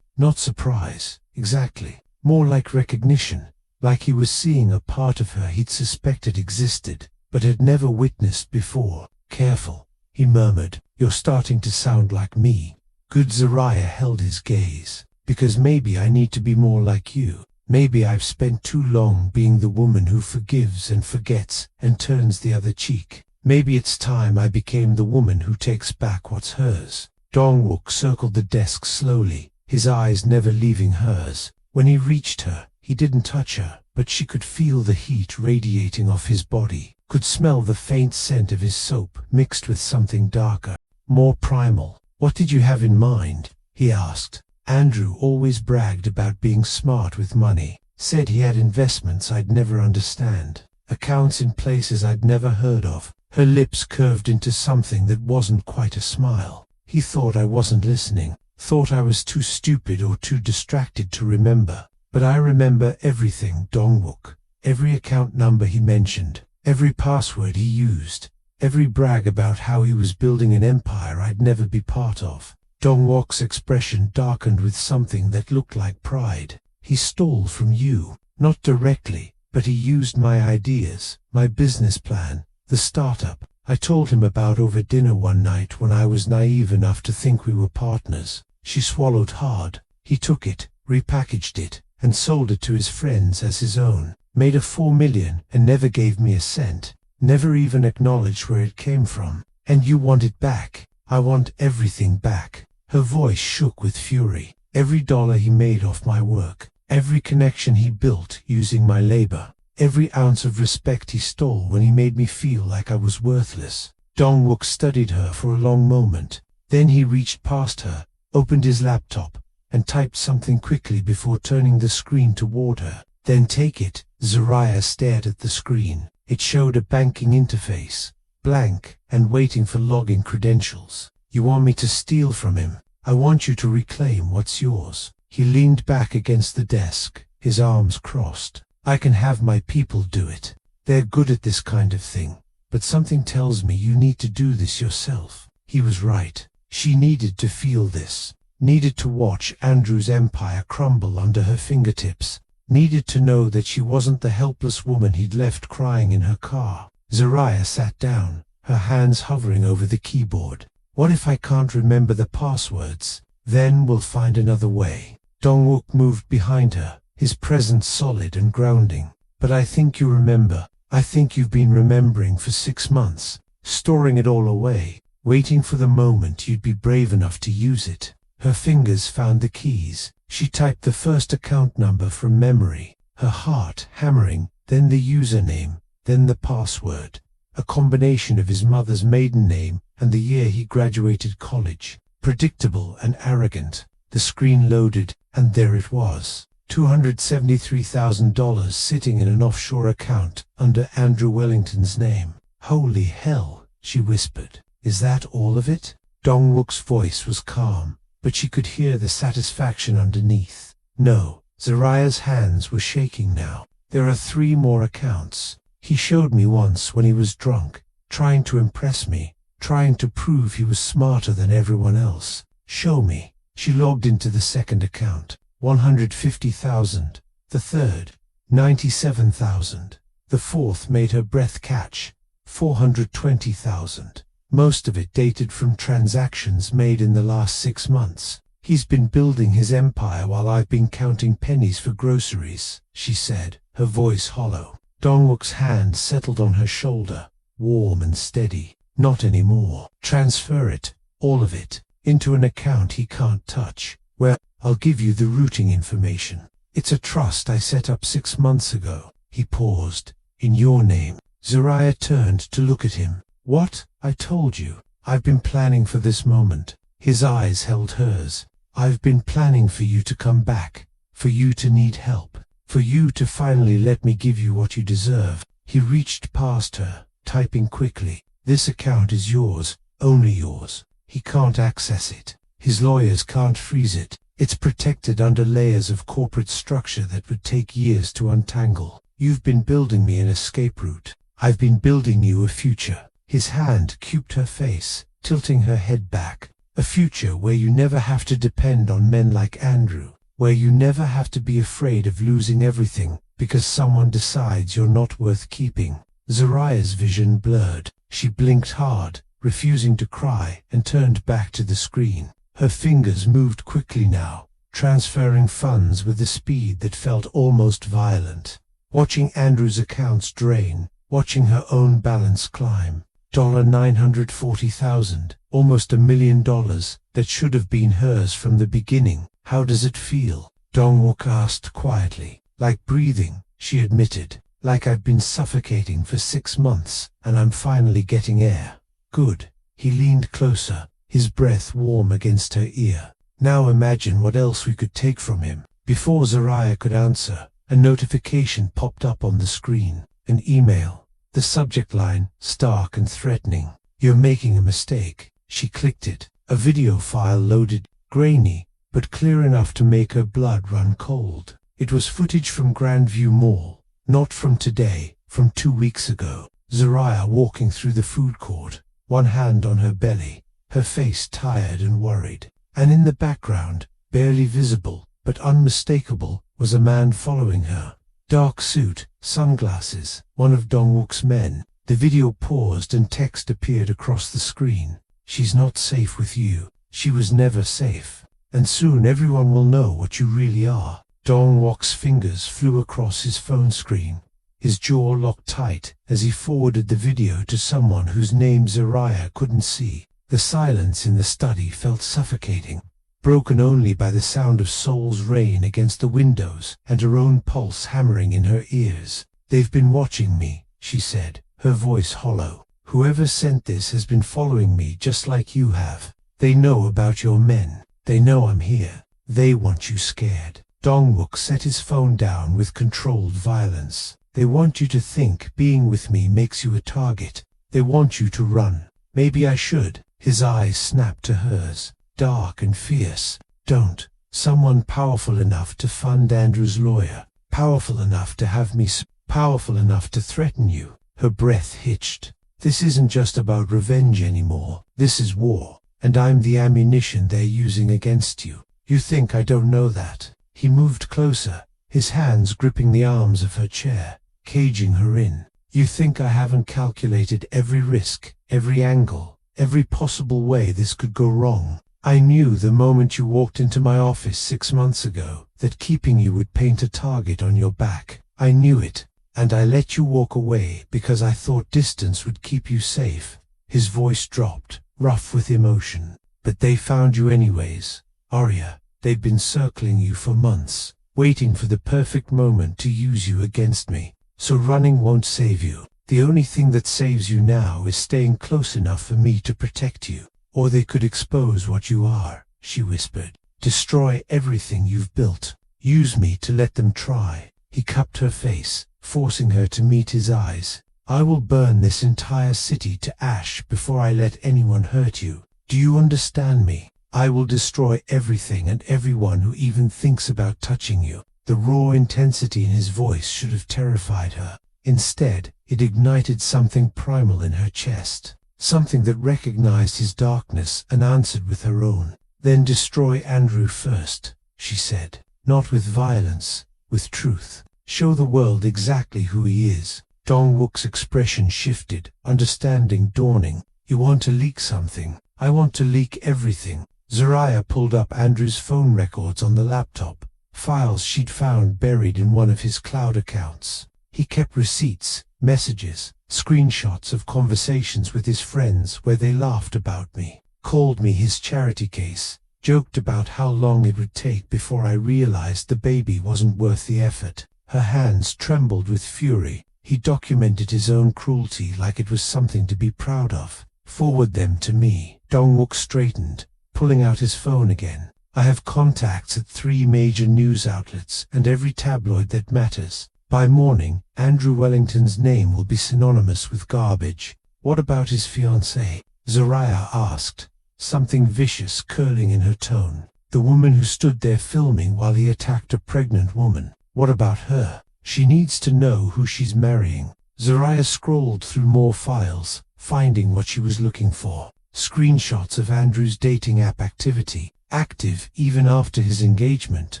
Not surprise, exactly. More like recognition, like he was seeing a part of her he'd suspected existed, but had never witnessed before. "Careful," he murmured. "You're starting to sound like me." Good Zariah held his gaze. "Because maybe I need to be more like you. Maybe I've spent too long being the woman who forgives and forgets and turns the other cheek. Maybe it's time I became the woman who takes back what's hers." Dong-wook circled the desk slowly, his eyes never leaving hers. When he reached her, he didn't touch her, but she could feel the heat radiating off his body, could smell the faint scent of his soap mixed with something darker, more primal. "What did you have in mind?" he asked. "Andrew always bragged about being smart with money, said he had investments I'd never understand, accounts in places I'd never heard of." Her lips curved into something that wasn't quite a smile. "He thought I wasn't listening, thought I was too stupid or too distracted to remember. But I remember everything, Dong-wook. Every account number he mentioned, every password he used, every brag about how he was building an empire I'd never be part of." Dong-wook's expression darkened with something that looked like pride. "He stole from you, not directly, but he used my ideas, my business plan, the startup I told him about over dinner one night when I was naive enough to think we were partners." She swallowed hard. "He took it, repackaged it, and sold it to his friends as his own, made a 4 million and never gave me a cent, never even acknowledged where it came from. And you want it back. I want everything back." Her voice shook with fury. "Every dollar he made off my work, every connection he built using my labor, every ounce of respect he stole when he made me feel like I was worthless." Dong-wook studied her for a long moment. Then he reached past her, opened his laptop, and typed something quickly before turning the screen toward her. "Then take it." Zariah stared at the screen. It showed a banking interface, blank and waiting for login credentials. "You want me to steal from him? I want you to reclaim what's yours." He leaned back against the desk, his arms crossed. "I can have my people do it. They're good at this kind of thing. But something tells me you need to do this yourself." He was right. She needed to feel this. Needed to watch Andrew's empire crumble under her fingertips. Needed to know that she wasn't the helpless woman he'd left crying in her car. Zariah sat down, her hands hovering over the keyboard. What if I can't remember the passwords? Then we'll find another way. Dong-wook moved behind her, his presence solid and grounding. But I think you remember. I think you've been remembering for 6 months, storing it all away, waiting for the moment you'd be brave enough to use it. Her fingers found the keys. She typed the first account number from memory, her heart hammering, then the username, then the password. A combination of his mother's maiden name and the year he graduated college. Predictable and arrogant. The screen loaded, and there it was. $273,000 sitting in an offshore account under Andrew Wellington's name. Holy hell, she whispered. Is that all of it? Dong-wook's voice was calm, but she could hear the satisfaction underneath. No, Zariah's hands were shaking now. There are 3 more accounts. He showed me once when he was drunk, trying to impress me, trying to prove he was smarter than everyone else. Show me. She logged into the second account. 150,000. The third, 97,000. The fourth made her breath catch. 420,000. Most of it dated from transactions made in the last 6 months. He's been building his empire while I've been counting pennies for groceries, she said, her voice hollow. Dong-wook's hand settled on her shoulder, warm and steady. Not anymore. Transfer it, all of it, into an account he can't touch. Well, I'll give you the routing information. It's a trust I set up 6 months ago. He paused. In your name. Zariah turned to look at him. What? I told you. I've been planning for this moment. His eyes held hers. I've been planning for you to come back, for you to need help, for you to finally let me give you what you deserve. He reached past her, typing quickly. This account is yours, only yours. He can't access it. His lawyers can't freeze it. It's protected under layers of corporate structure that would take years to untangle. You've been building me an escape route. I've been building you a future. His hand cubed her face, tilting her head back. A future where you never have to depend on men like Andrew, where you never have to be afraid of losing everything because someone decides you're not worth keeping. Zariah's vision blurred. She blinked hard, refusing to cry, and turned back to the screen. Her fingers moved quickly now, transferring funds with a speed that felt almost violent. Watching Andrew's accounts drain, watching her own balance climb. $940,000, almost $1 million, that should have been hers from the beginning. How does it feel? Dong-wook asked quietly. Like breathing, she admitted. Like I've been suffocating for 6 months, and I'm finally getting air. Good. He leaned closer, his breath warm against her ear. Now imagine what else we could take from him. Before Zariah could answer, a notification popped up on the screen. An email. The subject line, stark and threatening. You're making a mistake. She clicked it. A video file loaded, grainy, but clear enough to make her blood run cold. It was footage from Grandview Mall. Not from today, from 2 weeks ago. Zariah walking through the food court, one hand on her belly, her face tired and worried. And in the background, barely visible, but unmistakable, was a man following her. Dark suit, sunglasses, one of Dong-wook's men. The video paused and text appeared across the screen. She's not safe with you. She was never safe. And soon everyone will know what you really are. Dong-wook's fingers flew across his phone screen. His jaw locked tight as he forwarded the video to someone whose name Zariah couldn't see. The silence in the study felt suffocating, broken only by the sound of Seoul's rain against the windows and her own pulse hammering in her ears. They've been watching me, she said, her voice hollow. Whoever sent this has been following me just like you have. They know about your men. They know I'm here. They want you scared. Dong-wook set his phone down with controlled violence. They want you to think being with me makes you a target. They want you to run. Maybe I should. His eyes snapped to hers, dark and fierce. Don't. Someone powerful enough to fund Andrew's lawyer. Powerful enough to have me powerful enough to threaten you. Her breath hitched. This isn't just about revenge anymore. This is war. And I'm the ammunition they're using against you. You think I don't know that? He moved closer, his hands gripping the arms of her chair, caging her in. You think I haven't calculated every risk, every angle, every possible way this could go wrong. I knew the moment you walked into my office 6 months ago that keeping you would paint a target on your back. I knew it, and I let you walk away because I thought distance would keep you safe." His voice dropped, rough with emotion. "But they found you anyways, Arya. They've been circling you for months, waiting for the perfect moment to use you against me. So running won't save you. The only thing that saves you now is staying close enough for me to protect you. Or they could expose what you are," she whispered. "Destroy everything you've built. Use me to let them try." He cupped her face, forcing her to meet his eyes. "I will burn this entire city to ash before I let anyone hurt you. Do you understand me? I will destroy everything and everyone who even thinks about touching you." The raw intensity in his voice should have terrified her. Instead, it ignited something primal in her chest, something that recognized his darkness and answered with her own. "Then destroy Andrew first," she said. "Not with violence, with truth. Show the world exactly who he is." Dong-wook's expression shifted, understanding dawning. "You want to leak something? I want to leak everything." Zaraya pulled up Andrew's phone records on the laptop, files she'd found buried in one of his cloud accounts. He kept receipts, messages, screenshots of conversations with his friends where they laughed about me, called me his charity case, joked about how long it would take before I realized the baby wasn't worth the effort. Her hands trembled with fury. He documented his own cruelty like it was something to be proud of. "Forward them to me." Dong-wook straightened, pulling out his phone again. "I have contacts at 3 major news outlets and every tabloid that matters. By morning, Andrew Wellington's name will be synonymous with garbage." "What about his fiancée?" Zaraya asked, something vicious curling in her tone. "The woman who stood there filming while he attacked a pregnant woman. What about her? She needs to know who she's marrying." Zaraya scrolled through more files, finding what she was looking for. Screenshots of Andrew's dating app activity, active even after his engagement.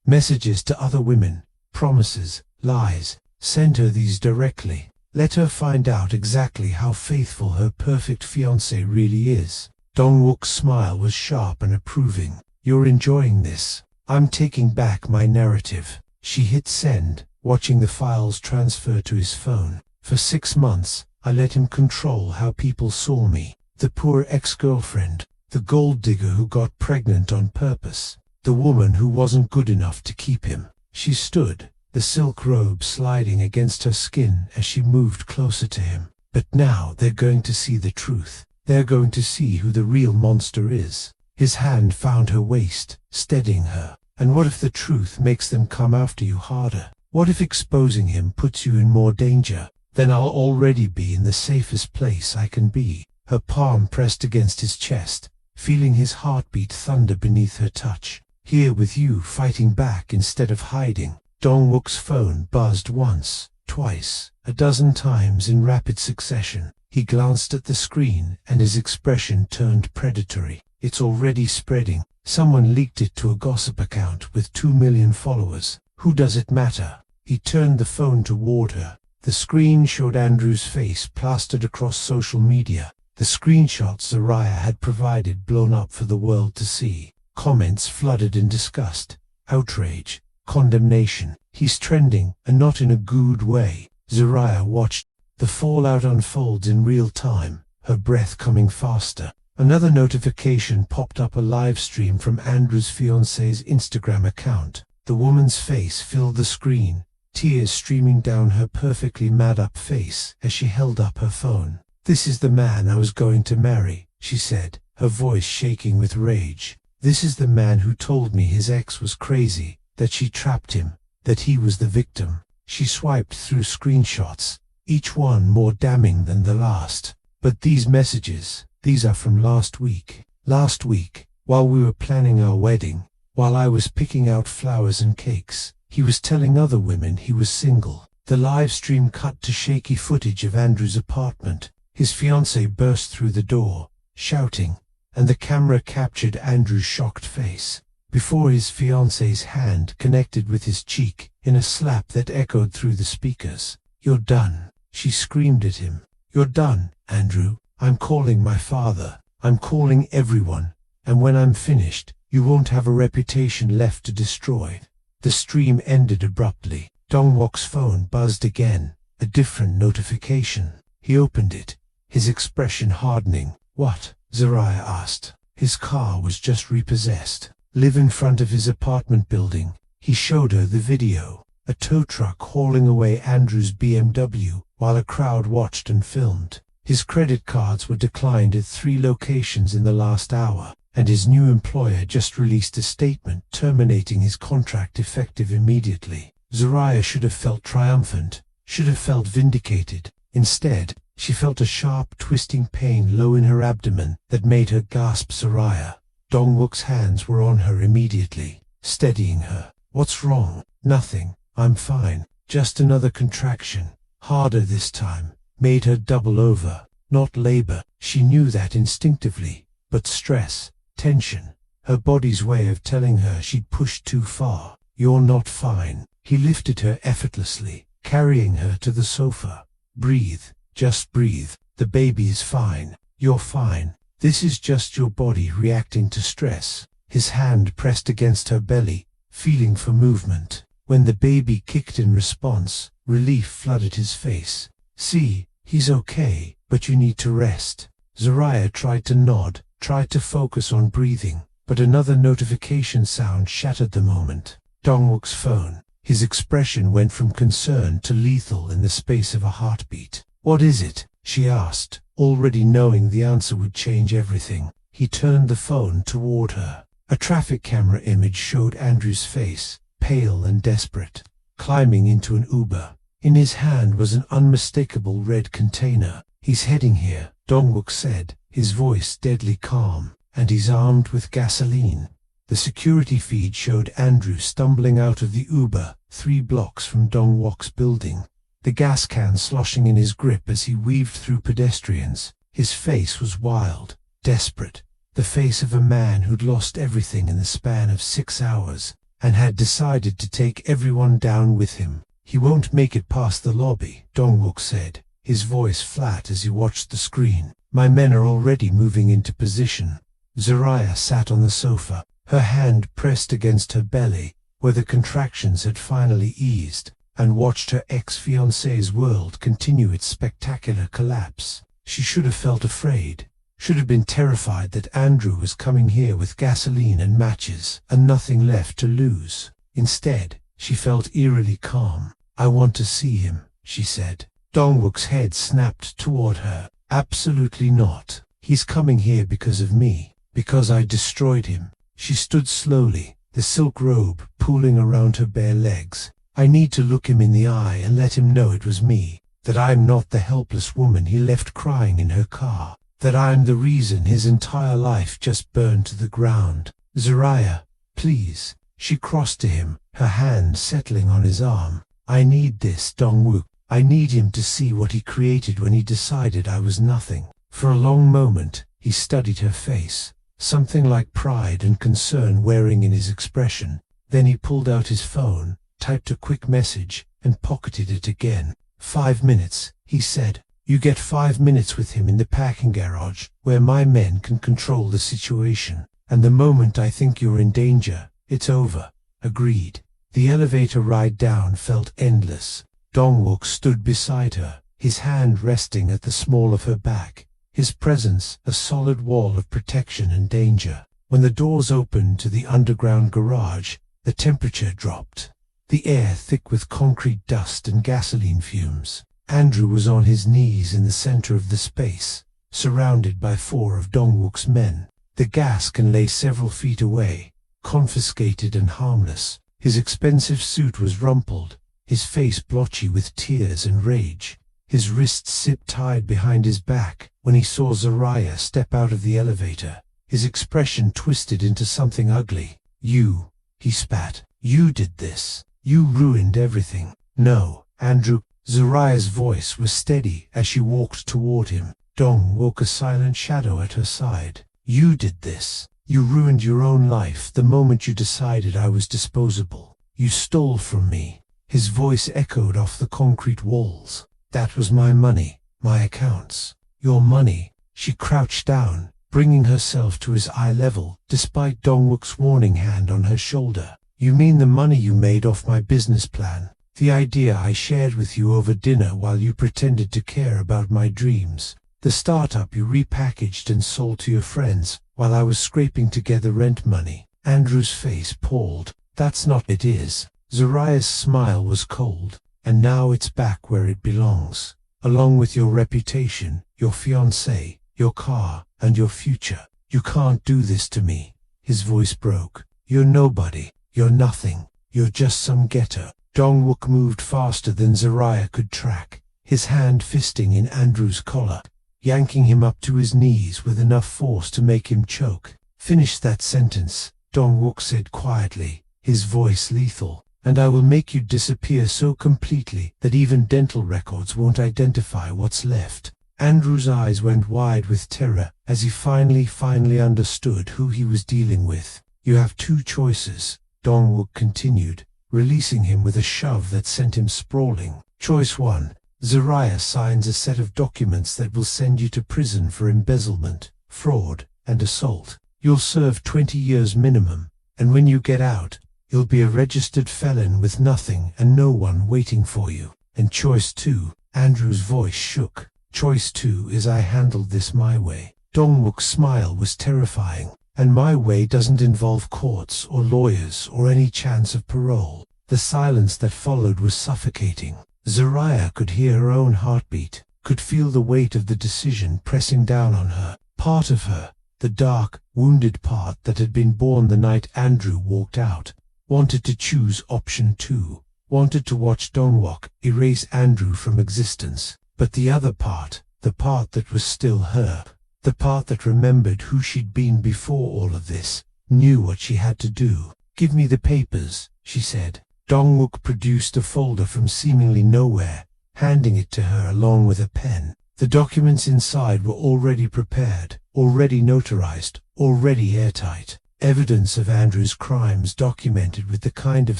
Messages to other women, promises, lies. Send her these directly. Let her find out exactly how faithful her perfect fiancé really is. Dong-wook's smile was sharp and approving. "You're enjoying this. I'm taking back my narrative." She hit send, watching the files transfer to his phone. "For 6 months, I let him control how people saw me. The poor ex-girlfriend, the gold digger who got pregnant on purpose, the woman who wasn't good enough to keep him." She stood, the silk robe sliding against her skin as she moved closer to him. "But now they're going to see the truth. They're going to see who the real monster is." His hand found her waist, steadying her. "And what if the truth makes them come after you harder? What if exposing him puts you in more danger? Then I'll already be in the safest place I can be." Her palm pressed against his chest, feeling his heartbeat thunder beneath her touch. "Here with you, fighting back instead of hiding." Dong-wook's phone buzzed once, twice, a dozen times in rapid succession. He glanced at the screen and his expression turned predatory. "It's already spreading. Someone leaked it to a gossip account with 2 million followers. Who does it matter?" He turned the phone toward her. The screen showed Andrew's face plastered across social media. The screenshots Zaraya had provided blown up for the world to see. Comments flooded in disgust, outrage, condemnation. "He's trending, and not in a good way." Zaraya watched. The fallout unfolds in real time, her breath coming faster. Another notification popped up, a live stream from Andrew's fiancée's Instagram account. The woman's face filled the screen, tears streaming down her perfectly mad-up face as she held up her phone. "This is the man I was going to marry," she said, her voice shaking with rage. "This is the man who told me his ex was crazy, that she trapped him, that he was the victim." She swiped through screenshots, each one more damning than the last. "But these messages, these are from last week. Last week, while we were planning our wedding, while I was picking out flowers and cakes, he was telling other women he was single." The live stream cut to shaky footage of Andrew's apartment. His fiancée burst through the door, shouting, and the camera captured Andrew's shocked face, before his fiancée's hand connected with his cheek in a slap that echoed through the speakers. "You're done. She screamed at him. "You're done, Andrew. I'm calling my father. I'm calling everyone. And when I'm finished, you won't have a reputation left to destroy." The stream ended abruptly. Dongwok's phone buzzed again, a different notification. He opened it, his expression hardening. "What?" Zariah asked. His car was just repossessed. Live in front of his apartment building. He showed her the video. A tow truck hauling away Andrew's BMW while a crowd watched and filmed. His credit cards were declined at 3 locations in the last hour, and his new employer just released a statement terminating his contract effective immediately. Zariah should have felt triumphant, should have felt vindicated. Instead, she felt a sharp, twisting pain low in her abdomen that made her gasp. Zariah. Dongwook's hands were on her immediately, steadying her. "What's wrong?" "Nothing. I'm fine. Just another contraction. Harder this time." Made her double over. Not labor, she knew that instinctively, but stress, tension, her body's way of telling her she'd pushed too far. "You're not fine." He lifted her effortlessly, carrying her to the sofa. "Breathe. Just breathe. The baby is fine. You're fine. This is just your body reacting to stress." His hand pressed against her belly, feeling for movement. When the baby kicked in response, relief flooded his face. "See, he's okay, but you need to rest." Zariah tried to nod, tried to focus on breathing, but another notification sound shattered the moment. Dongwook's phone. His expression went from concern to lethal in the space of a heartbeat. "What is it?" she asked, already knowing the answer would change everything. He turned the phone toward her. A traffic camera image showed Andrew's face, pale and desperate, climbing into an Uber. In his hand was an unmistakable red container. "He's heading here," Dongwook said, his voice deadly calm, "and he's armed with gasoline." The security feed showed Andrew stumbling out of the Uber 3 blocks from Dongwok's building, the gas can sloshing in his grip as he weaved through pedestrians. His face was wild, desperate, the face of a man who'd lost everything in the span of 6 hours, and had decided to take everyone down with him. "He won't make it past the lobby," Dongwook said, his voice flat as he watched the screen. "My men are already moving into position." Zariah sat on the sofa, her hand pressed against her belly, where the contractions had finally eased, and watched her ex-fiancé's world continue its spectacular collapse. She should have felt afraid, should have been terrified that Andrew was coming here with gasoline and matches, and nothing left to lose. Instead, she felt eerily calm. "I want to see him," she said. Dongwook's head snapped toward her. "Absolutely not. He's coming here because of me, because I destroyed him." She stood slowly, the silk robe pooling around her bare legs. "I need to look him in the eye and let him know it was me, that I'm not the helpless woman he left crying in her car, that I'm the reason his entire life just burned to the ground." "Zariah, please." She crossed to him, her hand settling on his arm. "I need this, Dongwook. I need him to see what he created when he decided I was nothing." For a long moment, he studied her face, something like pride and concern wearing in his expression. Then he pulled out his phone, typed a quick message, and pocketed it again. "5 minutes, he said. "You get 5 minutes with him in the parking garage, where my men can control the situation. And the moment I think you're in danger, it's over." Agreed. The elevator ride down felt endless. Dongwook stood beside her, his hand resting at the small of her back, his presence a solid wall of protection and danger. When the doors opened to the underground garage, the temperature dropped, the air thick with concrete dust and gasoline fumes. Andrew was on his knees in the center of the space, surrounded by 4 of Dongwook's men. The gas can lay several feet away, confiscated and harmless. His expensive suit was rumpled, his face blotchy with tears and rage, his wrists zip-tied behind his back. When he saw Zariah step out of the elevator, his expression twisted into something ugly. "You," he spat. "You did this. You ruined everything." "No, Andrew." Zariah's voice was steady as she walked toward him. Dongwook a silent shadow at her side. "You did this. You ruined your own life the moment you decided I was disposable. You stole from me." His voice echoed off the concrete walls. That was my money, my accounts. Your money. She crouched down, bringing herself to his eye level, despite Dongwook's warning hand on her shoulder. You mean the money you made off my business plan? The idea I shared with you over dinner while you pretended to care about my dreams? The startup you repackaged and sold to your friends while I was scraping together rent money? Andrew's face palled. That's not it is. Zariah's smile was cold. And now it's back where it belongs. Along with your reputation, your fiancé, your car, and your future. You can't do this to me. His voice broke. You're nobody. You're nothing. You're just some getter. Dongwook moved faster than Zariah could track, his hand fisting in Andrew's collar, yanking him up to his knees with enough force to make him choke. Finish that sentence, Dongwook said quietly, his voice lethal, and I will make you disappear so completely that even dental records won't identify what's left. Andrew's eyes went wide with terror as he finally understood who he was dealing with. You have two choices, Dongwook continued, releasing him with a shove that sent him sprawling. Choice 1. Zariah signs a set of documents that will send you to prison for embezzlement, fraud, and assault. You'll serve 20 years minimum, and when you get out, you'll be a registered felon with nothing and no one waiting for you. And choice 2, Andrew's voice shook. Choice 2 is I handled this my way. Dongwook's smile was terrifying. And my way doesn't involve courts or lawyers or any chance of parole. The silence that followed was suffocating. Zariah could hear her own heartbeat, could feel the weight of the decision pressing down on her. Part of her, the dark, wounded part that had been born the night Andrew walked out, wanted to choose option 2, wanted to watch Dongwook erase Andrew from existence. But the other part, the part that was still her, the part that remembered who she'd been before all of this, knew what she had to do. Give me the papers, she said. Dongwook produced a folder from seemingly nowhere, handing it to her along with a pen. The documents inside were already prepared, already notarized, already airtight. Evidence of Andrew's crimes documented with the kind of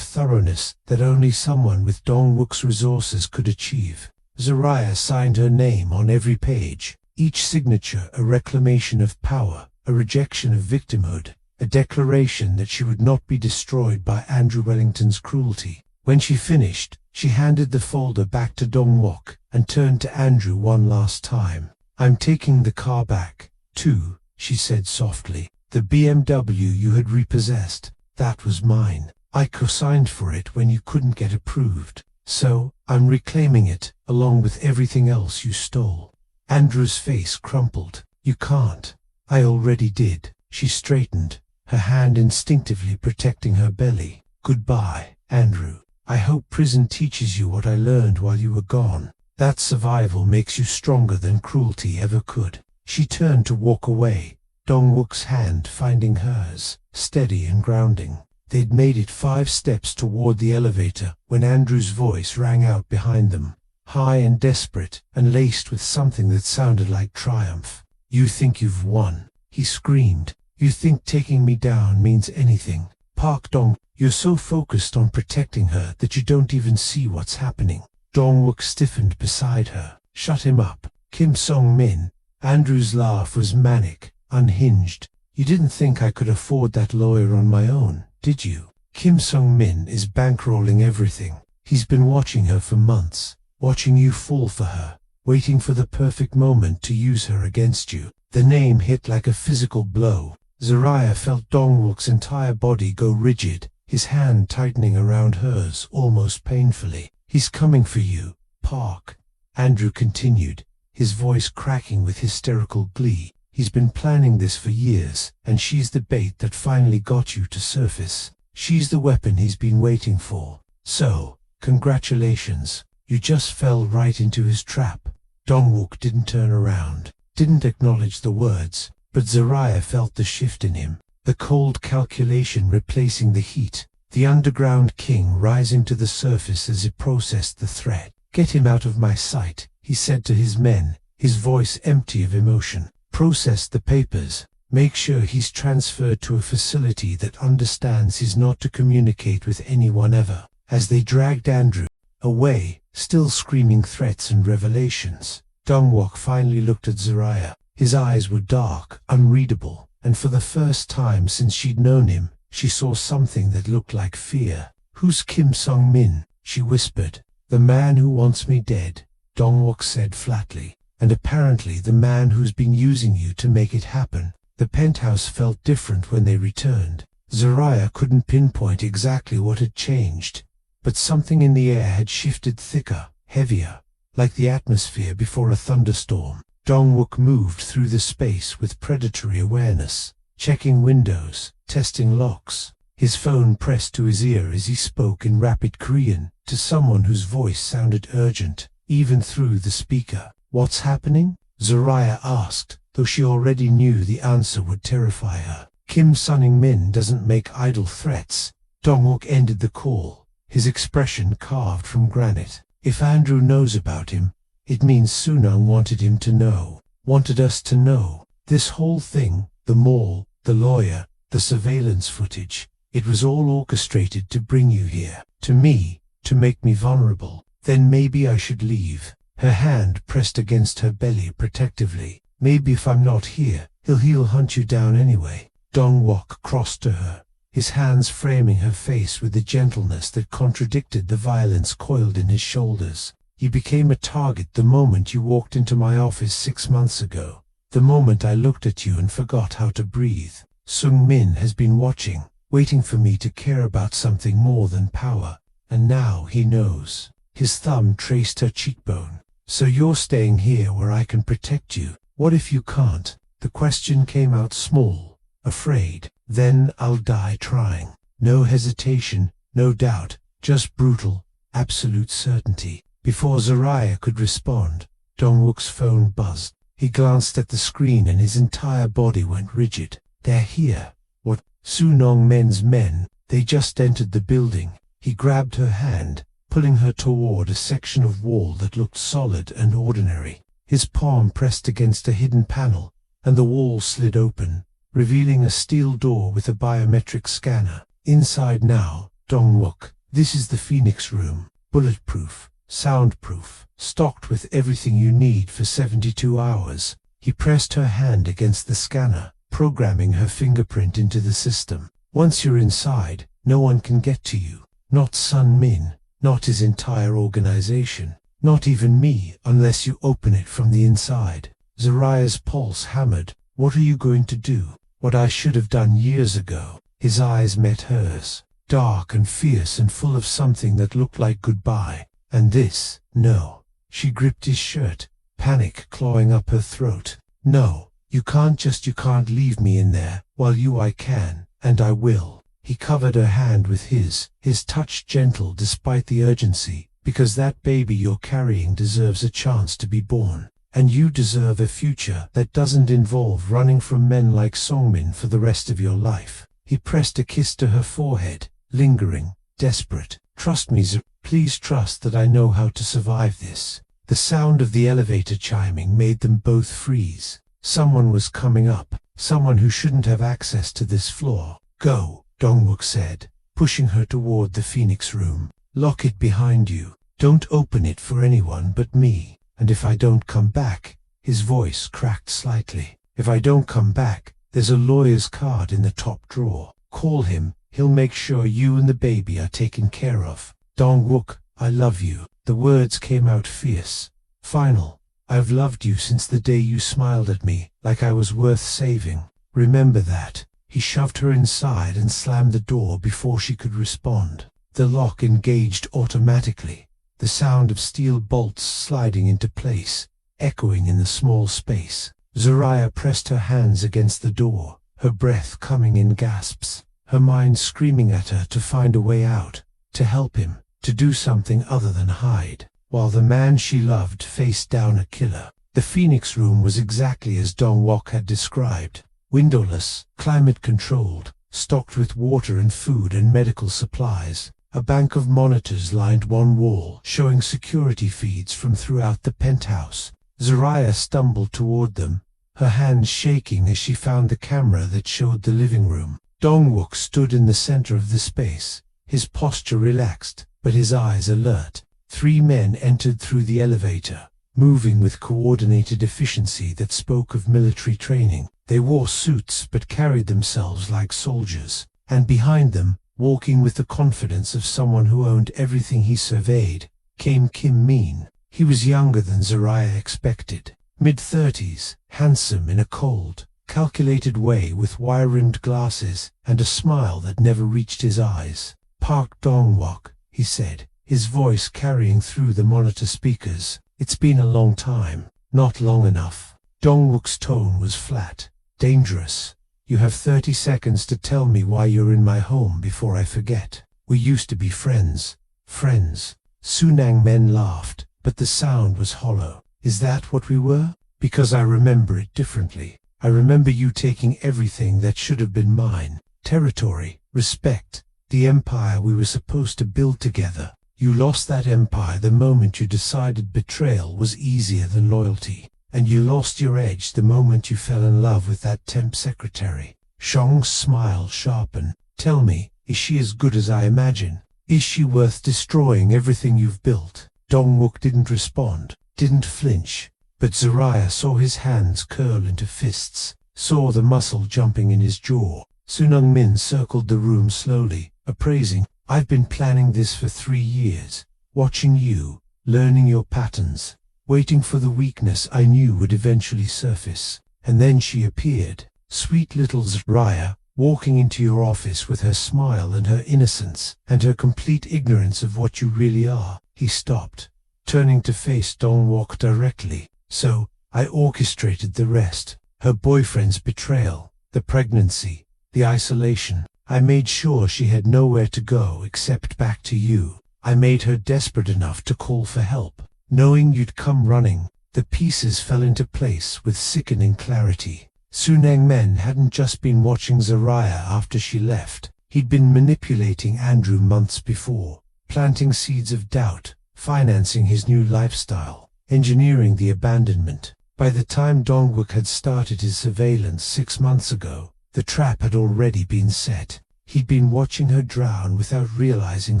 thoroughness that only someone with Dongwook's resources could achieve. Zariah signed her name on every page. Each signature a reclamation of power, a rejection of victimhood, a declaration that she would not be destroyed by Andrew Wellington's cruelty. When she finished, she handed the folder back to Dongwook and turned to Andrew one last time. I'm taking the car back, too, she said softly. The BMW you had repossessed, that was mine. I co-signed for it when you couldn't get approved. So, I'm reclaiming it, along with everything else you stole. Andrew's face crumpled. You can't. I already did. She straightened, her hand instinctively protecting her belly. Goodbye, Andrew. I hope prison teaches you what I learned while you were gone. That survival makes you stronger than cruelty ever could. She turned to walk away, Dongwook's hand finding hers, steady and grounding. They'd made it 5 steps toward the elevator when Andrew's voice rang out behind them. High and desperate, and laced with something that sounded like triumph. You think you've won, he screamed. You think taking me down means anything. Park Dong, you're so focused on protecting her that you don't even see what's happening. Dongwook stiffened beside her. Shut him up, Kim Song-min. Andrew's laugh was manic, unhinged. You didn't think I could afford that lawyer on my own, did you? Kim Song-min is bankrolling everything. He's been watching her for months. Watching you fall for her, waiting for the perfect moment to use her against you. The name hit like a physical blow. Zariah felt Dongwook's entire body go rigid, his hand tightening around hers almost painfully. He's coming for you, Park. Andrew continued, his voice cracking with hysterical glee. He's been planning this for years, and she's the bait that finally got you to surface. She's the weapon he's been waiting for. So, congratulations. You just fell right into his trap. Dongwook didn't turn around, didn't acknowledge the words, but Zariah felt the shift in him, the cold calculation replacing the heat, the underground king rising to the surface as he processed the threat. Get him out of my sight, he said to his men, his voice empty of emotion. Process the papers. Make sure he's transferred to a facility that understands he's not to communicate with anyone ever. As they dragged Andrew away, still screaming threats and revelations. Dongwook finally looked at Zaraya. His eyes were dark, unreadable, and for the first time since she'd known him, she saw something that looked like fear. "Who's Kim Sung-min?" she whispered. "The man who wants me dead," Dongwook said flatly. "And apparently the man who's been using you to make it happen." The penthouse felt different when they returned. Zaraya couldn't pinpoint exactly what had changed, but something in the air had shifted thicker, heavier, like the atmosphere before a thunderstorm. Dongwook moved through the space with predatory awareness, checking windows, testing locks. His phone pressed to his ear as he spoke in rapid Korean to someone whose voice sounded urgent, even through the speaker. "What's happening?" Zaraya asked, though she already knew the answer would terrify her. "Kim Sung-min doesn't make idle threats." Dongwook ended the call, his expression carved from granite. "If Andrew knows about him, it means Sunung wanted him to know, wanted us to know. This whole thing, the mall, the lawyer, the surveillance footage, it was all orchestrated to bring you here, to me, to make me vulnerable. Then maybe I should leave." Her hand pressed against her belly protectively. "Maybe if I'm not here, he'll hunt you down anyway." Dongwook crossed to her, his hands framing her face with a gentleness that contradicted the violence coiled in his shoulders. "You became a target the moment you walked into my office 6 months ago. The moment I looked at you and forgot how to breathe. Sung-min has been watching, waiting for me to care about something more than power. And now he knows." His thumb traced her cheekbone. "So you're staying here where I can protect you. What if you can't?" The question came out small, afraid. "Then I'll die trying." No hesitation, no doubt, just brutal, absolute certainty. Before Zaraya could respond, Dongwook's phone buzzed. He glanced at the screen and his entire body went rigid. "They're here." "What?" "Sunung-men's men. They just entered the building." He grabbed her hand, pulling her toward a section of wall that looked solid and ordinary. His palm pressed against a hidden panel, and the wall slid open, revealing a steel door with a biometric scanner. "Inside now, Dongwook. This is the Phoenix room. Bulletproof, soundproof, stocked with everything you need for 72 hours. He pressed her hand against the scanner, programming her fingerprint into the system. "Once you're inside, no one can get to you. Not Sun-min, not his entire organization, not even me unless you open it from the inside." Zaraya's pulse hammered. "What are you going to do?" "What I should have done years ago." His eyes met hers, dark and fierce and full of something that looked like goodbye. "And this?" "No." She gripped his shirt, panic clawing up her throat. "No, you can't leave me in there. While I can, and I will." He covered her hand with his touch gentle despite the urgency. "Because that baby you're carrying deserves a chance to be born. And you deserve a future that doesn't involve running from men like Sung-min for the rest of your life." He pressed a kiss to her forehead, lingering, desperate. "Trust me, please trust that I know how to survive this." The sound of the elevator chiming made them both freeze. Someone was coming up, someone who shouldn't have access to this floor. "Go," Dongwook said, pushing her toward the Phoenix room. "Lock it behind you. Don't open it for anyone but me. And if I don't come back," his voice cracked slightly, "if I don't come back, there's a lawyer's card in the top drawer. Call him, he'll make sure you and the baby are taken care of." "Dongwook, I love you." The words came out fierce, final. "I've loved you since the day you smiled at me, like I was worth saving. Remember that." He shoved her inside and slammed the door before she could respond. The lock engaged automatically, the sound of steel bolts sliding into place, echoing in the small space. Zaraya pressed her hands against the door, her breath coming in gasps, her mind screaming at her to find a way out, to help him, to do something other than hide, while the man she loved faced down a killer. The Phoenix room was exactly as Dongwook had described, windowless, climate-controlled, stocked with water and food and medical supplies. A bank of monitors lined one wall, showing security feeds from throughout the penthouse. Zaraya stumbled toward them, her hands shaking as she found the camera that showed the living room. Dongwook stood in the center of the space, his posture relaxed, but his eyes alert. 3 men entered through the elevator, moving with coordinated efficiency that spoke of military training. They wore suits but carried themselves like soldiers, and behind them, walking with the confidence of someone who owned everything he surveyed, came Kim Min. He was younger than Zariah expected, mid-30s, handsome in a cold, calculated way with wire-rimmed glasses and a smile that never reached his eyes. "Park Dong-wook," he said, his voice carrying through the monitor speakers. "It's been a long time." "Not long enough." Dong-wook's tone was flat, dangerous. "You have 30 seconds to tell me why you're in my home before I forget. We used to be friends." "Friends?" Sunang Men laughed, but the sound was hollow. "Is that what we were? Because I remember it differently. I remember you taking everything that should have been mine. Territory, respect, the empire we were supposed to build together. You lost that empire the moment you decided betrayal was easier than loyalty. And you lost your edge the moment you fell in love with that temp secretary." Xiong's smile sharpened. "Tell me, is she as good as I imagine? Is she worth destroying everything you've built?" Dong-wook didn't respond, didn't flinch, but Zariah saw his hands curl into fists, saw the muscle jumping in his jaw. Sunang Min circled the room slowly, appraising. "I've been planning this for 3 years, watching you, learning your patterns, waiting for the weakness I knew would eventually surface. And then she appeared, sweet little Zariah, walking into your office with her smile and her innocence, and her complete ignorance of what you really are." He stopped, turning to face Dong-wook directly. "So, I orchestrated the rest. Her boyfriend's betrayal, the pregnancy, the isolation. I made sure she had nowhere to go except back to you. I made her desperate enough to call for help. Knowing you'd come running, the pieces fell into place with sickening clarity." Sunang Men hadn't just been watching Zariah after she left. He'd been manipulating Andrew months before, planting seeds of doubt, financing his new lifestyle, engineering the abandonment. By the time Dong-wook had started his surveillance 6 months ago, the trap had already been set. He'd been watching her drown without realizing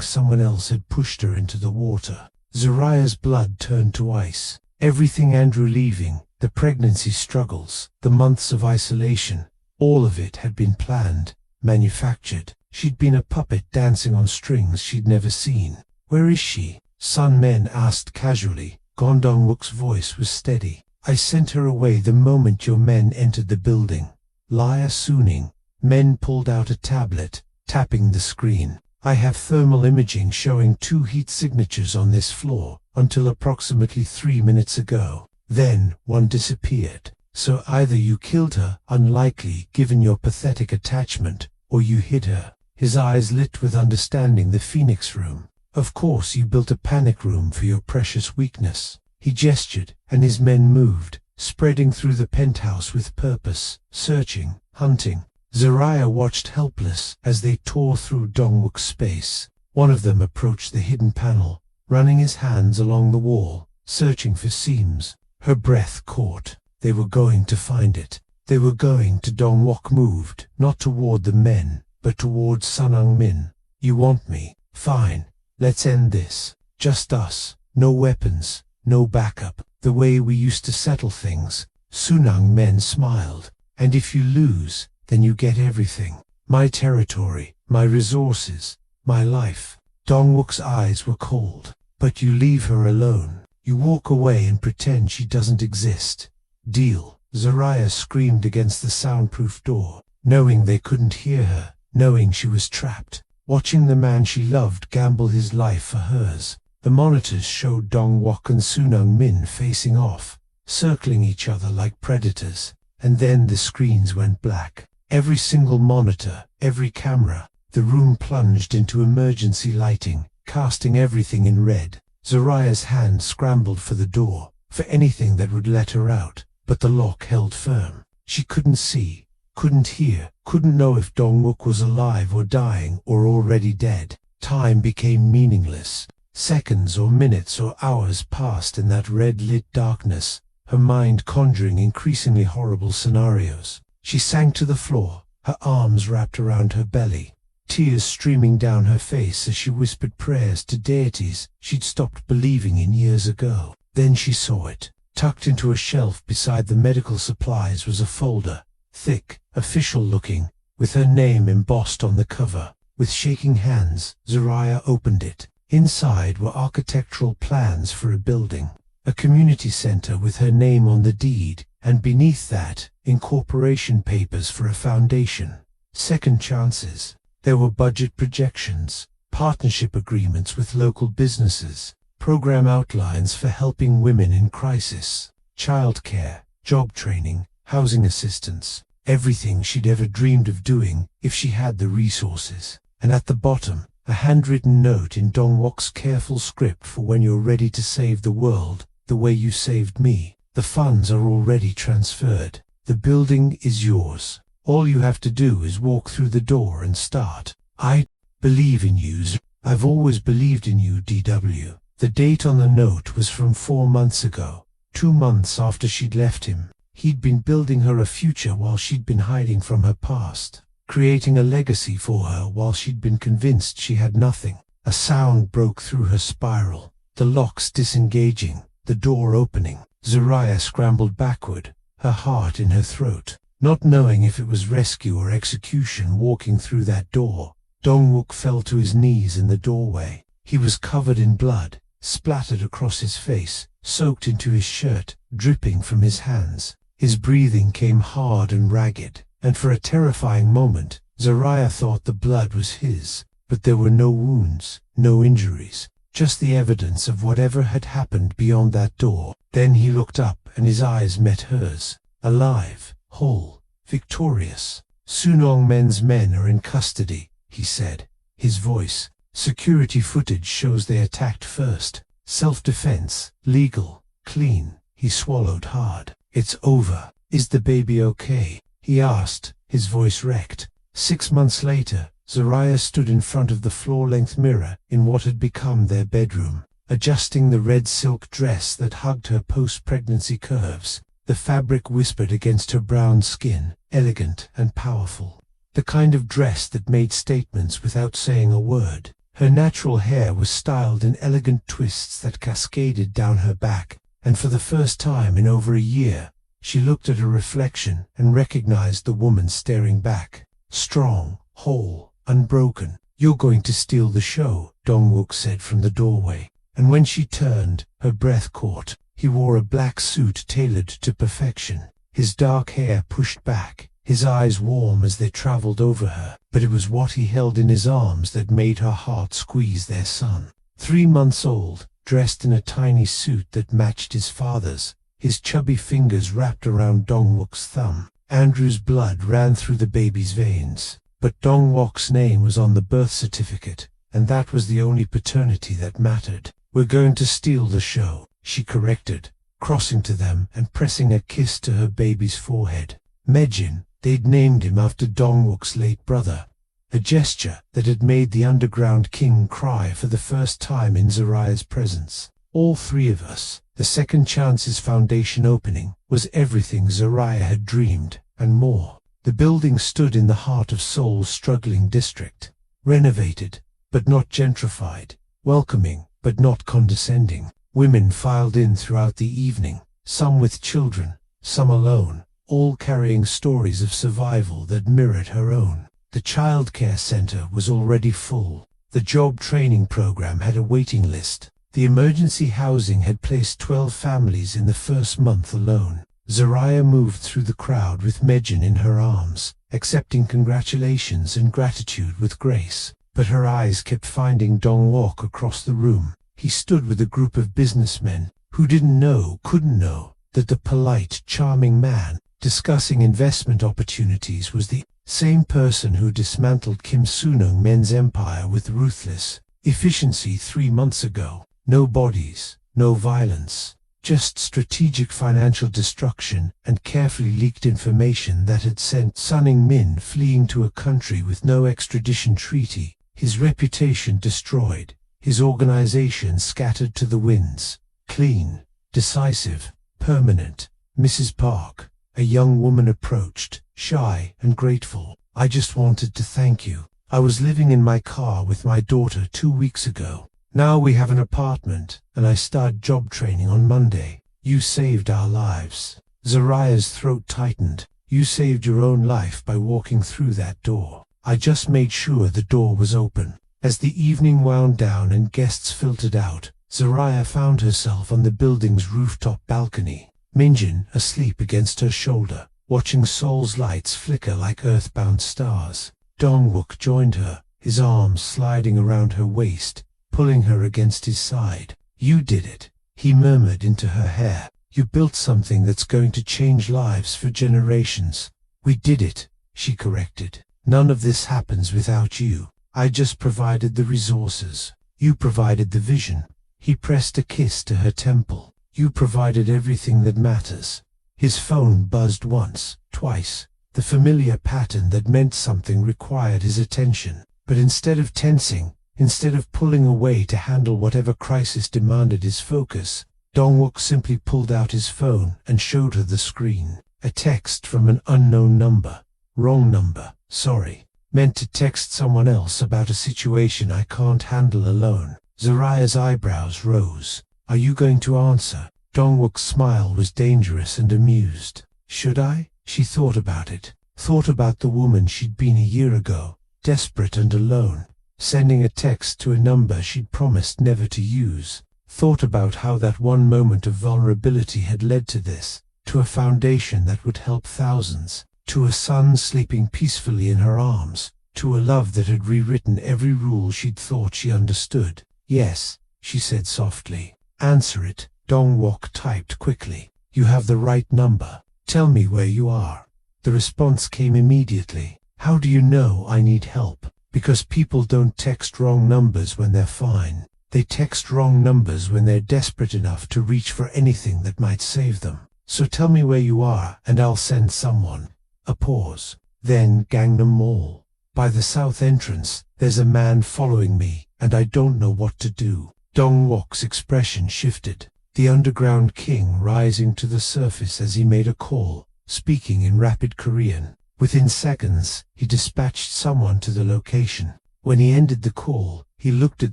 someone else had pushed her into the water. Zariah's blood turned to ice. Everything Andrew leaving, the pregnancy struggles, the months of isolation, all of it had been planned, manufactured. She'd been a puppet dancing on strings she'd never seen. "Where is she?" Sun Men asked casually. Dong-wook's voice was steady. "I sent her away the moment your men entered the building." Lia Suning. Men pulled out a tablet, tapping the screen. "I have thermal imaging showing 2 heat signatures on this floor, until approximately 3 minutes ago. Then, one disappeared. So either you killed her, unlikely given your pathetic attachment, or you hid her." His eyes lit with understanding. "The Phoenix Room. Of course you built a panic room for your precious weakness." He gestured, and his men moved, spreading through the penthouse with purpose, searching, hunting. Zariah watched helpless as they tore through Dong-wook's space. One of them approached the hidden panel, running his hands along the wall, searching for seams. Her breath caught. They were going to find it. They were going to. Dong-wook moved, not toward the men, but toward Sunang Min. "You want me? Fine. Let's end this. Just us. No weapons, no backup. The way we used to settle things." Sunang Men smiled. "And if you lose, then you get everything. My territory, my resources, my life." Dong-wook's eyes were cold. "But you leave her alone. You walk away and pretend she doesn't exist. Deal." Zariah screamed against the soundproof door, knowing they couldn't hear her, knowing she was trapped, watching the man she loved gamble his life for hers. The monitors showed Dong-wook and Sunang Min facing off, circling each other like predators, and then the screens went black. Every single monitor, every camera. The room plunged into emergency lighting, casting everything in red. Zariah's hand scrambled for the door, for anything that would let her out, but the lock held firm. She couldn't see, couldn't hear, couldn't know if Dong-wook was alive or dying or already dead. Time became meaningless. Seconds or minutes or hours passed in that red-lit darkness, her mind conjuring increasingly horrible scenarios. She sank to the floor, her arms wrapped around her belly, tears streaming down her face as she whispered prayers to deities she'd stopped believing in years ago. Then she saw it. Tucked into a shelf beside the medical supplies was a folder, thick, official-looking, with her name embossed on the cover. With shaking hands, Zariah opened it. Inside were architectural plans for a building, a community center with her name on the deed, and beneath that, incorporation papers for a foundation. Second chances. There were budget projections, partnership agreements with local businesses, program outlines for helping women in crisis, childcare, job training, housing assistance, everything she'd ever dreamed of doing if she had the resources. And at the bottom, a handwritten note in Dongwok's careful script for when you're ready to save the world, the way you saved me. The funds are already transferred. The building is yours. All you have to do is walk through the door and start. I believe in you. I've always believed in you, DW. The date on the note was from 4 months ago, 2 months after she'd left him. He'd been building her a future while she'd been hiding from her past, creating a legacy for her while she'd been convinced she had nothing. A sound broke through her spiral, the locks disengaging, the door opening. Zariah scrambled backward, her heart in her throat, not knowing if it was rescue or execution walking through that door. Dongwook fell to his knees in the doorway. He was covered in blood, splattered across his face, soaked into his shirt, dripping from his hands. His breathing came hard and ragged, and for a terrifying moment, Zariah thought the blood was his. But there were no wounds, no injuries, just the evidence of whatever had happened beyond that door. Then he looked up and his eyes met hers. Alive, whole, victorious. Sunong Men's men are in custody, he said. His voice, security footage shows they attacked first. Self-defense, legal, clean. He swallowed hard. It's over. Is the baby okay? He asked, his voice wrecked. 6 months later, Zariah stood in front of the floor-length mirror in what had become their bedroom, adjusting the red silk dress that hugged her post-pregnancy curves. The fabric whispered against her brown skin, elegant and powerful. The kind of dress that made statements without saying a word. Her natural hair was styled in elegant twists that cascaded down her back, and for the first time in over a year, she looked at her reflection and recognized the woman staring back. Strong, whole, unbroken. You're going to steal the show, Dongwook said from the doorway. And when she turned, her breath caught. He wore a black suit tailored to perfection, his dark hair pushed back, his eyes warm as they traveled over her. But it was what he held in his arms that made her heart squeeze their son. 3 months old, dressed in a tiny suit that matched his father's, his chubby fingers wrapped around Dongwook's thumb. Andrew's blood ran through the baby's veins, but Dongwok's name was on the birth certificate, and that was the only paternity that mattered. We're going to steal the show, she corrected, crossing to them and pressing a kiss to her baby's forehead. Mejin, they'd named him after Dongwook's late brother, a gesture that had made the underground king cry for the first time in Zariah's presence. All 3 of us. The Second Chances Foundation opening was everything Zariah had dreamed, and more. The building stood in the heart of Seoul's struggling district, renovated, but not gentrified, welcoming, but not condescending. Women filed in throughout the evening, some with children, some alone, all carrying stories of survival that mirrored her own. The childcare center was already full. The job training program had a waiting list. The emergency housing had placed 12 families in the first month alone. Zariah moved through the crowd with Mejin in her arms, accepting congratulations and gratitude with grace. But her eyes kept finding Dongwook across the room. He stood with a group of businessmen who couldn't know, that the polite, charming man discussing investment opportunities was the same person who dismantled Kim Sunong Men's empire with ruthless efficiency 3 months ago. No bodies, no violence, just strategic financial destruction and carefully leaked information that had sent Sunning Min fleeing to a country with no extradition treaty, his reputation destroyed, his organization scattered to the winds. Clean, decisive, permanent. Mrs. Park, a young woman approached, shy and grateful. I just wanted to thank you. I was living in my car with my daughter 2 weeks ago. Now we have an apartment, and I start job training on Monday. You saved our lives." Zariah's throat tightened. "You saved your own life by walking through that door. I just made sure the door was open." As the evening wound down and guests filtered out, Zariah found herself on the building's rooftop balcony. Minjin, asleep against her shoulder, watching Seoul's lights flicker like earthbound stars. Dongwook joined her, his arms sliding around her waist, pulling her against his side. "You did it," he murmured into her hair. "You built something that's going to change lives for generations." "We did it," she corrected. "None of this happens without you. I just provided the resources. You provided the vision." He pressed a kiss to her temple. "You provided everything that matters." His phone buzzed once, twice. The familiar pattern that meant something required his attention. But instead of tensing, instead of pulling away to handle whatever crisis demanded his focus, Dongwook simply pulled out his phone and showed her the screen. A text from an unknown number. "Wrong number, sorry. Meant to text someone else about a situation I can't handle alone." Zariah's eyebrows rose. "Are you going to answer?" Dongwook's smile was dangerous and amused. "Should I?" She thought about it. Thought about the woman she'd been a year ago, desperate and alone, sending a text to a number she'd promised never to use. Thought about how that one moment of vulnerability had led to this, to a foundation that would help thousands, to a son sleeping peacefully in her arms, to a love that had rewritten every rule she'd thought she understood. "Yes," she said softly. "Answer it." Dongwook typed quickly. "You have the right number. Tell me where you are." The response came immediately. "How do you know I need help?" "Because people don't text wrong numbers when they're fine. They text wrong numbers when they're desperate enough to reach for anything that might save them. So tell me where you are and I'll send someone." A pause. "Then Gangnam Mall. By the south entrance, there's a man following me, and I don't know what to do." Dongwook's expression shifted. The underground king rising to the surface as he made a call, speaking in rapid Korean. Within seconds, he dispatched someone to the location. When he ended the call, he looked at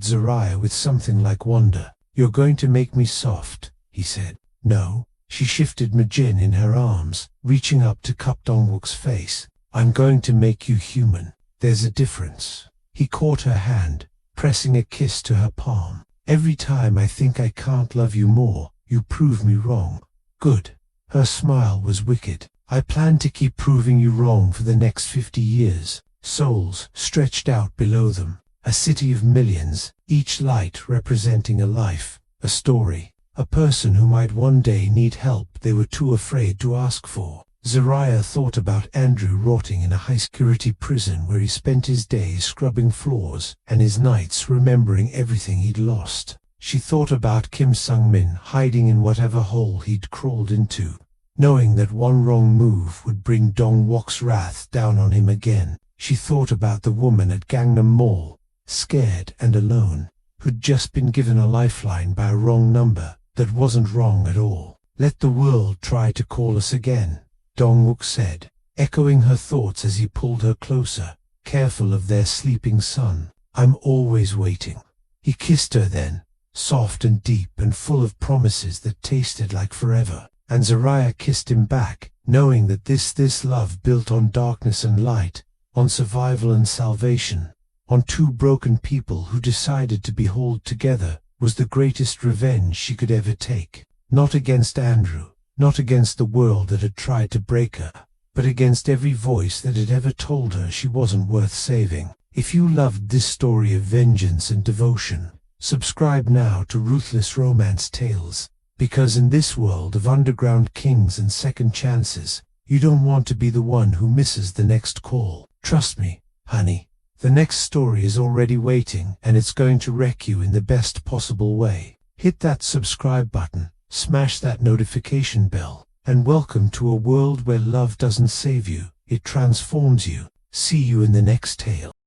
Zariah with something like wonder. "You're going to make me soft," he said. "No." She shifted Majin in her arms, reaching up to cup Dongwook's face. "I'm going to make you human. There's a difference." He caught her hand, pressing a kiss to her palm. "Every time I think I can't love you more, you prove me wrong." "Good." Her smile was wicked. "I plan to keep proving you wrong for the next 50 years. Souls stretched out below them. A city of millions, each light representing a life, a story, a person who might one day need help they were too afraid to ask for." Zariah thought about Andrew rotting in a high-security prison where he spent his days scrubbing floors and his nights remembering everything he'd lost. She thought about Kim Sung-min hiding in whatever hole he'd crawled into, knowing that one wrong move would bring Dongwook's wrath down on him again. She thought about the woman at Gangnam Mall, scared and alone, who'd just been given a lifeline by a wrong number that wasn't wrong at all. "Let the world try to call us again," Dongwook said, echoing her thoughts as he pulled her closer, careful of their sleeping son. "I'm always waiting." He kissed her then, soft and deep and full of promises that tasted like forever. And Zariah kissed him back, knowing that this love built on darkness and light, on survival and salvation, on two broken people who decided to behold together, was the greatest revenge she could ever take. Not against Andrew, not against the world that had tried to break her, but against every voice that had ever told her she wasn't worth saving. If you loved this story of vengeance and devotion, subscribe now to Ruthless Romance Tales, because in this world of underground kings and second chances, you don't want to be the one who misses the next call. Trust me, honey, the next story is already waiting and it's going to wreck you in the best possible way. Hit that subscribe button, smash that notification bell, and welcome to a world where love doesn't save you, it transforms you. See you in the next tale.